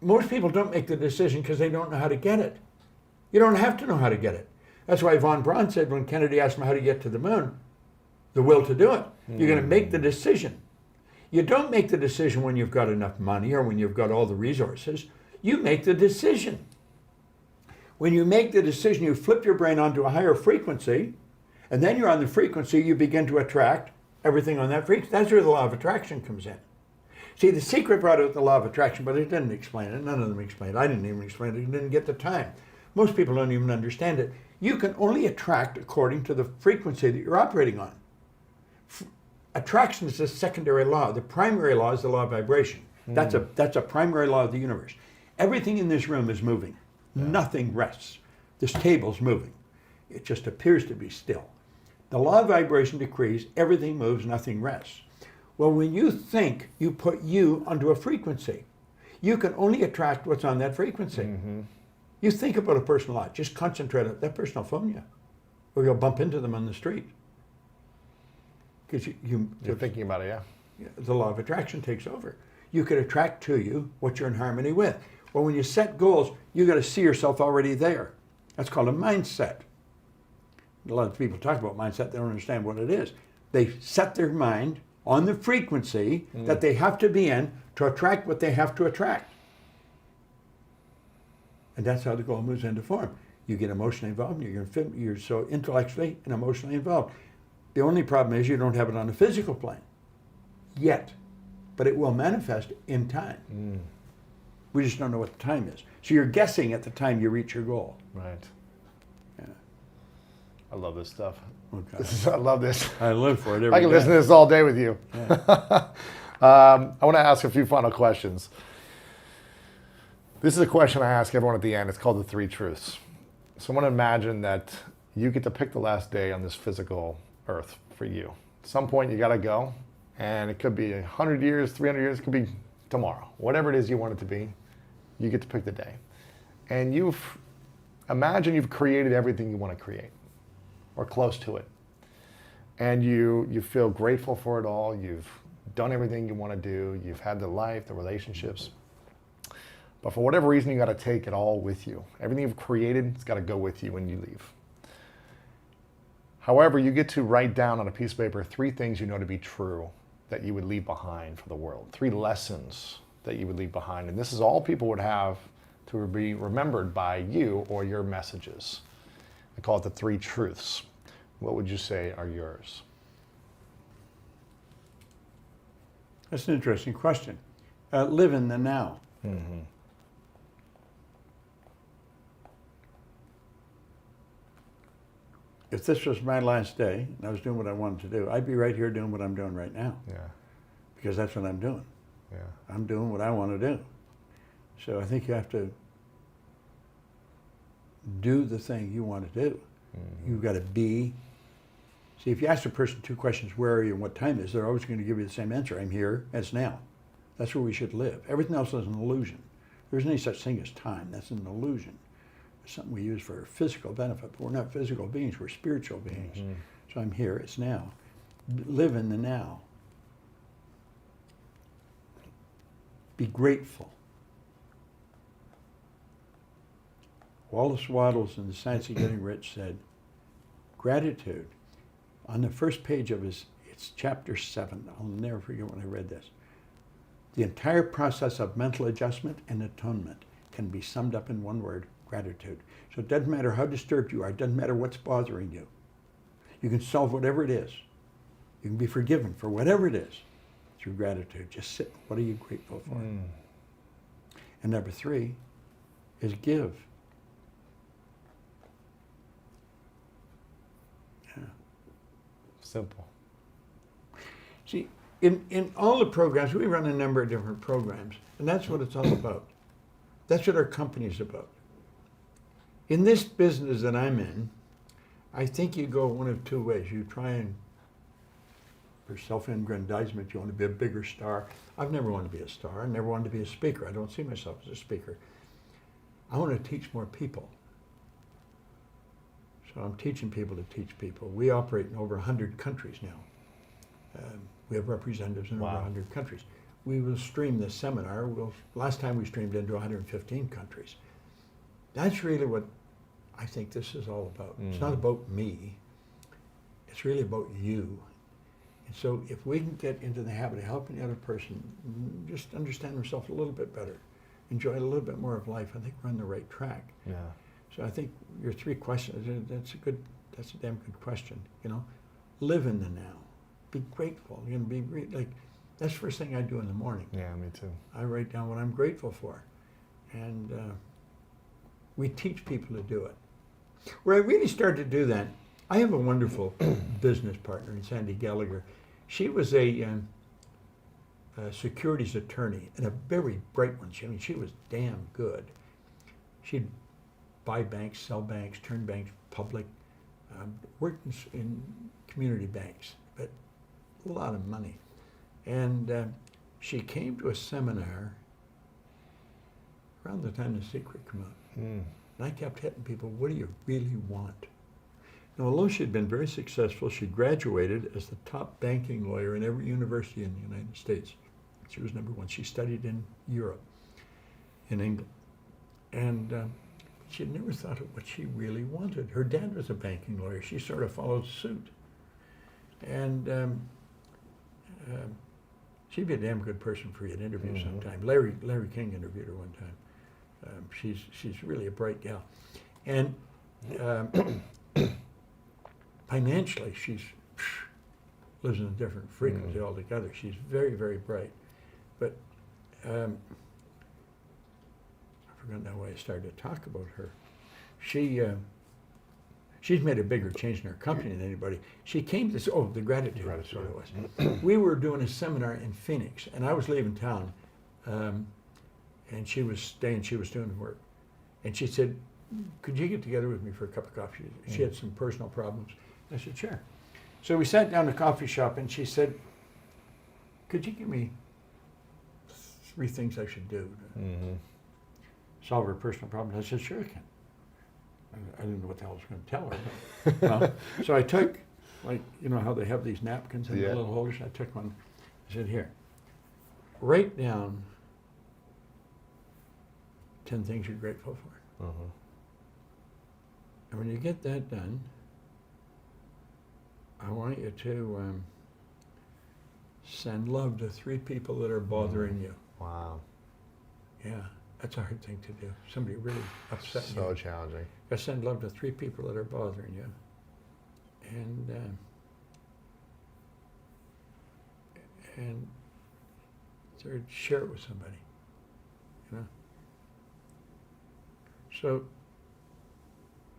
most people don't make the decision because they don't know how to get it. You don't have to know how to get it. That's why von Braun said when Kennedy asked him how to get to the moon, the will to do it. You're going to make the decision. You don't make the decision when you've got enough money or when you've got all the resources. You make the decision. When you make the decision, you flip your brain onto a higher frequency, and then you're on the frequency, you begin to attract everything on that frequency. That's where the law of attraction comes in. See, The Secret brought out the law of attraction, but it didn't explain it. None of them explained it. I didn't even explain it. I didn't get the time. Most people don't even understand it. You can only attract according to the frequency that you're operating on. Attraction is a secondary law. The primary law is the law of vibration. That's a primary law of the universe. Everything in this room is moving. Nothing rests. This table's moving. It just appears to be still. The law of vibration decrees everything moves, nothing rests. Well, when you think, you put you onto a frequency. You can only attract what's on that frequency. You think about a person a lot. Just concentrate on that person will phone you, or you'll bump into them on the street. Because you're thinking about it, yeah. The law of attraction takes over. You could attract to you what you're in harmony with. Well, when you set goals, you got to see yourself already there. That's called a mindset. A lot of people talk about mindset, they don't understand what it is. They set their mind on the frequency that they have to be in to attract what they have to attract. And that's how the goal moves into form. You get emotionally involved, you're so intellectually and emotionally involved. The only problem is you don't have it on a physical plane yet, but it will manifest in time. We just don't know what the time is. So you're guessing at the time you reach your goal. Right. Yeah. I love this stuff. Okay. I love this. I live for it every day. I can listen to this all day with you. Yeah. I want to ask a few final questions. This is a question I ask everyone at the end. It's called the 3 truths. So I want to imagine that you get to pick the last day on this physical earth for you. At some point you got to go, and it could be 100 years, 300 years, it could be tomorrow. Whatever it is you want it to be, you get to pick the day. And imagine you've created everything you want to create, or close to it. And you feel grateful for it all. You've done everything you want to do. You've had the life, the relationships. But for whatever reason, you got to take it all with you. Everything you've created, it's got to go with you when you leave. However, you get to write down on a piece of paper 3 things you know to be true that you would leave behind for the world. 3 lessons that you would leave behind. And this is all people would have to be remembered by you or your messages. I call it the 3 truths. What would you say are yours? That's an interesting question. Live in the now. If this was my last day and I was doing what I wanted to do, I'd be right here doing what I'm doing right now. Yeah. Because that's what I'm doing. Yeah. I'm doing what I want to do. So I think you have to do the thing you want to do. You've got to be. See, if you ask a person 2 questions, where are you and what time is, they're always going to give you the same answer. I'm here, it's now. That's where we should live. Everything else is an illusion. There isn't any such thing as time. That's an illusion. It's something we use for physical benefit, but we're not physical beings, we're spiritual beings. So I'm here, it's now. Live in the now. Be grateful. Wallace Wattles in The Science of Getting Rich said, gratitude, on the first page of it's chapter 7, I'll never forget when I read this. The entire process of mental adjustment and atonement can be summed up in one word, gratitude. So it doesn't matter how disturbed you are, it doesn't matter what's bothering you. You can solve whatever it is. You can be forgiven for whatever it is through gratitude. Just sit, what are you grateful for? And number 3 is give. Yeah. Simple. See, in all the programs, we run a number of different programs, and that's what it's all about. That's what our company is about. In this business that I'm in, I think you go one of 2 ways. You try and, for self-aggrandizement, you want to be a bigger star. I've never wanted to be a star. I never wanted to be a speaker. I don't see myself as a speaker. I want to teach more people. So I'm teaching people to teach people. We operate in over 100 countries now. We have representatives in over 100 countries. We will stream this seminar. Last time we streamed into 115 countries. That's really what I think this is all about. It's not about me. It's really about you. And so if we can get into the habit of helping the other person just understand themselves a little bit better, enjoy a little bit more of life, I think we're on the right track. Yeah. So I think your 3 questions, that's a damn good question. You know, live in the now. Be grateful. You're gonna be like, that's the first thing I do in the morning. Yeah, me too. I write down what I'm grateful for. And we teach people to do it. Where I really started to do that, I have a wonderful business partner in Sandy Gallagher. She was a securities attorney and a very bright one. I mean, she was damn good. She'd buy banks, sell banks, turn banks public, worked in community banks, but a lot of money. And she came to a seminar around the time The Secret came out. Mm. And I kept hitting people, what do you really want? Now, although she'd been very successful, she graduated as the top banking lawyer in every university in the United States. She was number one. She studied in Europe, in England. And she had never thought of what she really wanted. Her dad was a banking lawyer. She sort of followed suit. And she'd be a damn good person for you to interview sometime. Larry King interviewed her one time. She's really a bright gal. And financially, she's lives in a different frequency altogether. She's very, very bright. But I forgot now why I started to talk about her. She's made a bigger change in her company than anybody. She came to this, the gratitude. That's what it was. We were doing a seminar in Phoenix, and I was leaving town, and she was staying, she was doing work. And she said, could you get together with me for a cup of coffee? She had some personal problems. I said, sure. So we sat down in a coffee shop, and she said, could you give me 3 things I should do to solve her personal problems? I said, sure I can. I didn't know what the hell I was going to tell her. But, so I took, like, you know how they have these napkins in the little holders? I took one. I said, here, write down 10 things you're grateful for. And when you get that done, I want you to send love to 3 people that are bothering you. Wow. Yeah, that's a hard thing to do. Somebody really upset you. So challenging. I send love to 3 people that are bothering you, and third, share it with somebody. You know. So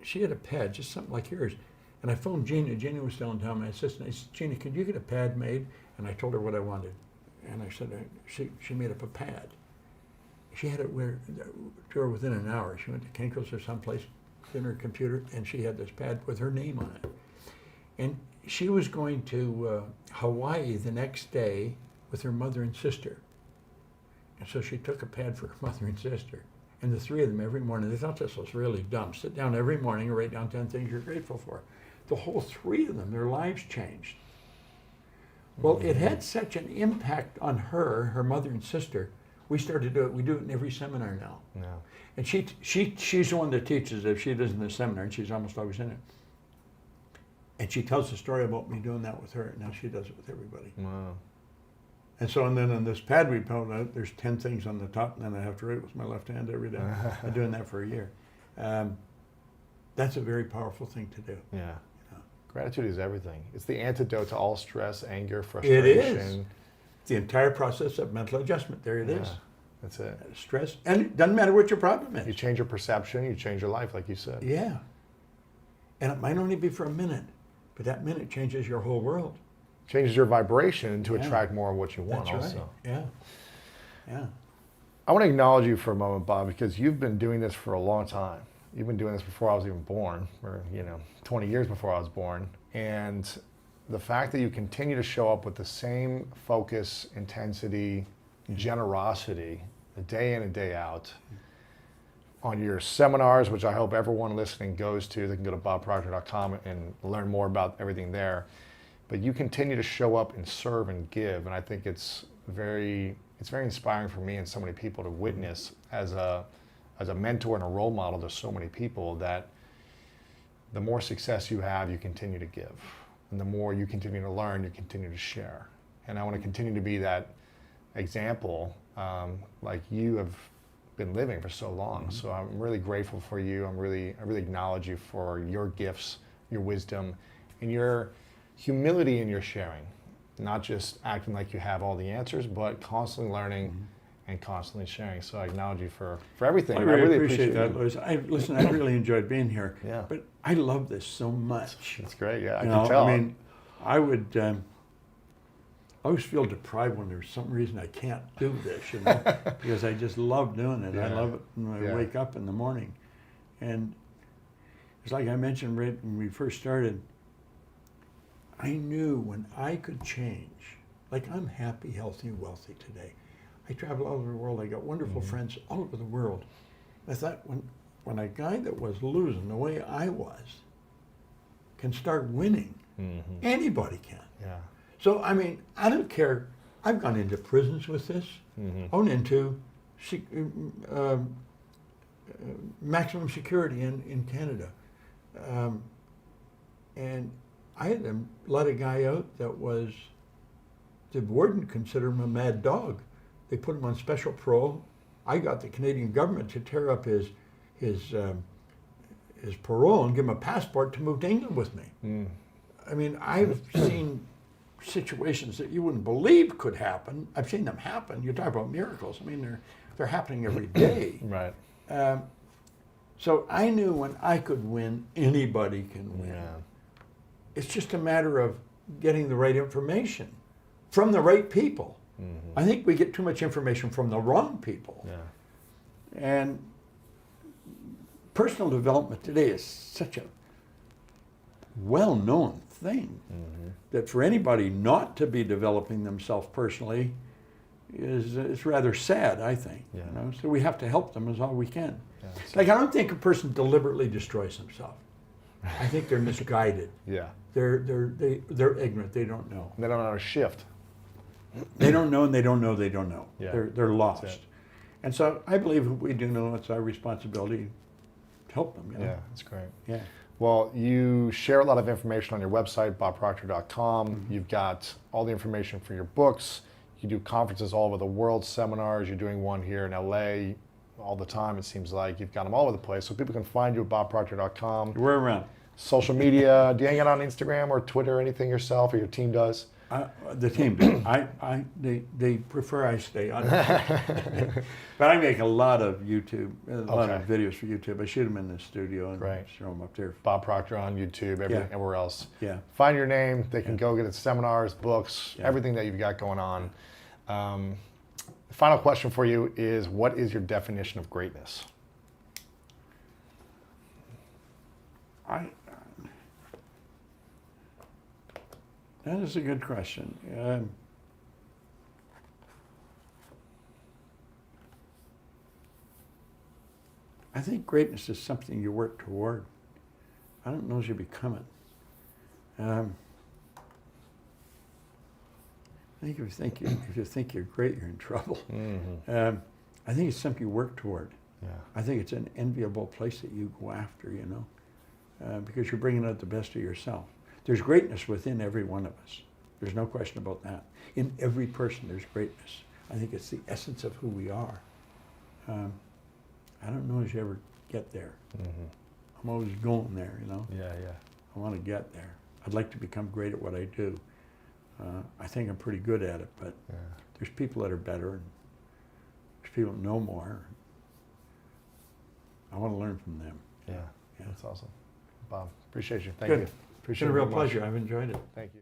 she had a pad, just something like yours, and I phoned Gina. Gina was still in town, my assistant. I said, Gina, could you get a pad made? And I told her what I wanted, and I said she made up a pad. She had it to her within an hour. She went to Kinko's or someplace, in her computer, and she had this pad with her name on it. And she was going to Hawaii the next day with her mother and sister. And so she took a pad for her mother and sister. And the 3 of them every morning, they thought this was really dumb. Sit down every morning and write down 10 things you're grateful for. The whole 3 of them, their lives changed. Well, it had such an impact on her mother and sister. We started to do it. We do it in every seminar now. Yeah. And she's the one that teaches if she does in the seminar, and she's almost always in it. And she tells the story about me doing that with her, and now she does it with everybody. Wow. And so, and then on this pad we put out, there's 10 things on the top, and then I have to write with my left hand every day. I'm doing that for a year. That's a very powerful thing to do. Yeah. You know? Gratitude is everything. It's the antidote to all stress, anger, frustration. It is. The entire process of mental adjustment. There it is. That's it. Stress. And it doesn't matter what your problem is. You change your perception, you change your life, like you said. Yeah. And it might only be for a minute, but that minute changes your whole world. Changes your vibration to attract more of what you want. That's also. Right. Yeah. I want to acknowledge you for a moment, Bob, because you've been doing this for a long time. You've been doing this before I was even born, or 20 years before I was born. And the fact that you continue to show up with the same focus, intensity, generosity, day in and day out, on your seminars, which I hope everyone listening goes to. They can go to bobproctor.com and learn more about everything there. But you continue to show up and serve and give, and I think it's very inspiring for me and so many people to witness as a mentor and a role model to so many people, that the more success you have, you continue to give, and the more you continue to learn, you continue to share. And I want to continue to be that example, like you have been living for so long. So I'm really grateful for you. I really acknowledge you for your gifts, your wisdom, and your humility in your sharing. Not just acting like you have all the answers, but constantly learning and constantly sharing. So I acknowledge you for everything. I really appreciate that, Louis. Listen, I really enjoyed being here. Yeah. But I love this so much. It's great. Yeah, I can tell. I mean, I would I always feel deprived when there's some reason I can't do this, because I just love doing it. Yeah. I love it when I wake up in the morning. And It's like I mentioned right when we first started, I knew when I could change, like I'm happy, healthy, wealthy today. I travel all over the world. I got wonderful friends all over the world. I thought when a guy that was losing the way I was can start winning, anybody can. Yeah. So, I mean, I don't care. I've gone into prisons with this. I went into maximum security in Canada. And I had to let a guy out that was, the warden considered him a mad dog. They put him on special parole. I got the Canadian government to tear up his parole and give him a passport to move to England with me. I mean, I've seen situations that you wouldn't believe could happen. I've seen them happen. You talk about miracles. I mean, they're happening every day. Right. So I knew when I could win, anybody can win. Yeah. It's just a matter of getting the right information from the right people. I think we get too much information from the wrong people. Yeah. And personal development today is such a well-known thing that for anybody not to be developing themselves personally is rather sad, I think. Yeah. You know? So we have to help them as all we can. Yeah, Like, I don't think a person deliberately destroys himself. I think they're misguided. Yeah. They're ignorant. They don't know. They don't know how to shift. They don't know, and they don't know they don't know. Yeah. They're lost. That's it. And so I believe if we do know, it's our responsibility to help them. You know? Yeah, that's great. Yeah. Well, you share a lot of information on your website, bobproctor.com. You've got all the information for your books. You do conferences all over the world, seminars. You're doing one here in LA all the time, it seems like. You've got them all over the place. So people can find you at bobproctor.com. We're around. Social media, do you hang out on Instagram or Twitter or anything yourself or your team does? The team do. They prefer I stay on. But I make a lot of YouTube, a lot of videos for YouTube. I shoot them in the studio and show them up there. Bob Proctor on YouTube, everywhere else. Yeah. Find your name. They can go get it, seminars, books, everything that you've got going on. The final question for you is, what is your definition of greatness? That is a good question. I think greatness is something you work toward. I don't know as you become it. I think if you think you're great, you're in trouble. I think it's something you work toward. Yeah. I think it's an enviable place that you go after, you know, because you're bringing out the best of yourself. There's greatness within every one of us. There's no question about that. In every person, there's greatness. I think it's the essence of who we are. I don't know as you ever get there. I'm always going there, you know. Yeah, yeah. I want to get there. I'd like to become great at what I do. I think I'm pretty good at it, but there's people that are better, and there's people that know more. I want to learn from them. Yeah, that's awesome. Bob, appreciate you. Thank Good. you. It's been a real pleasure. I've enjoyed it. Thank you.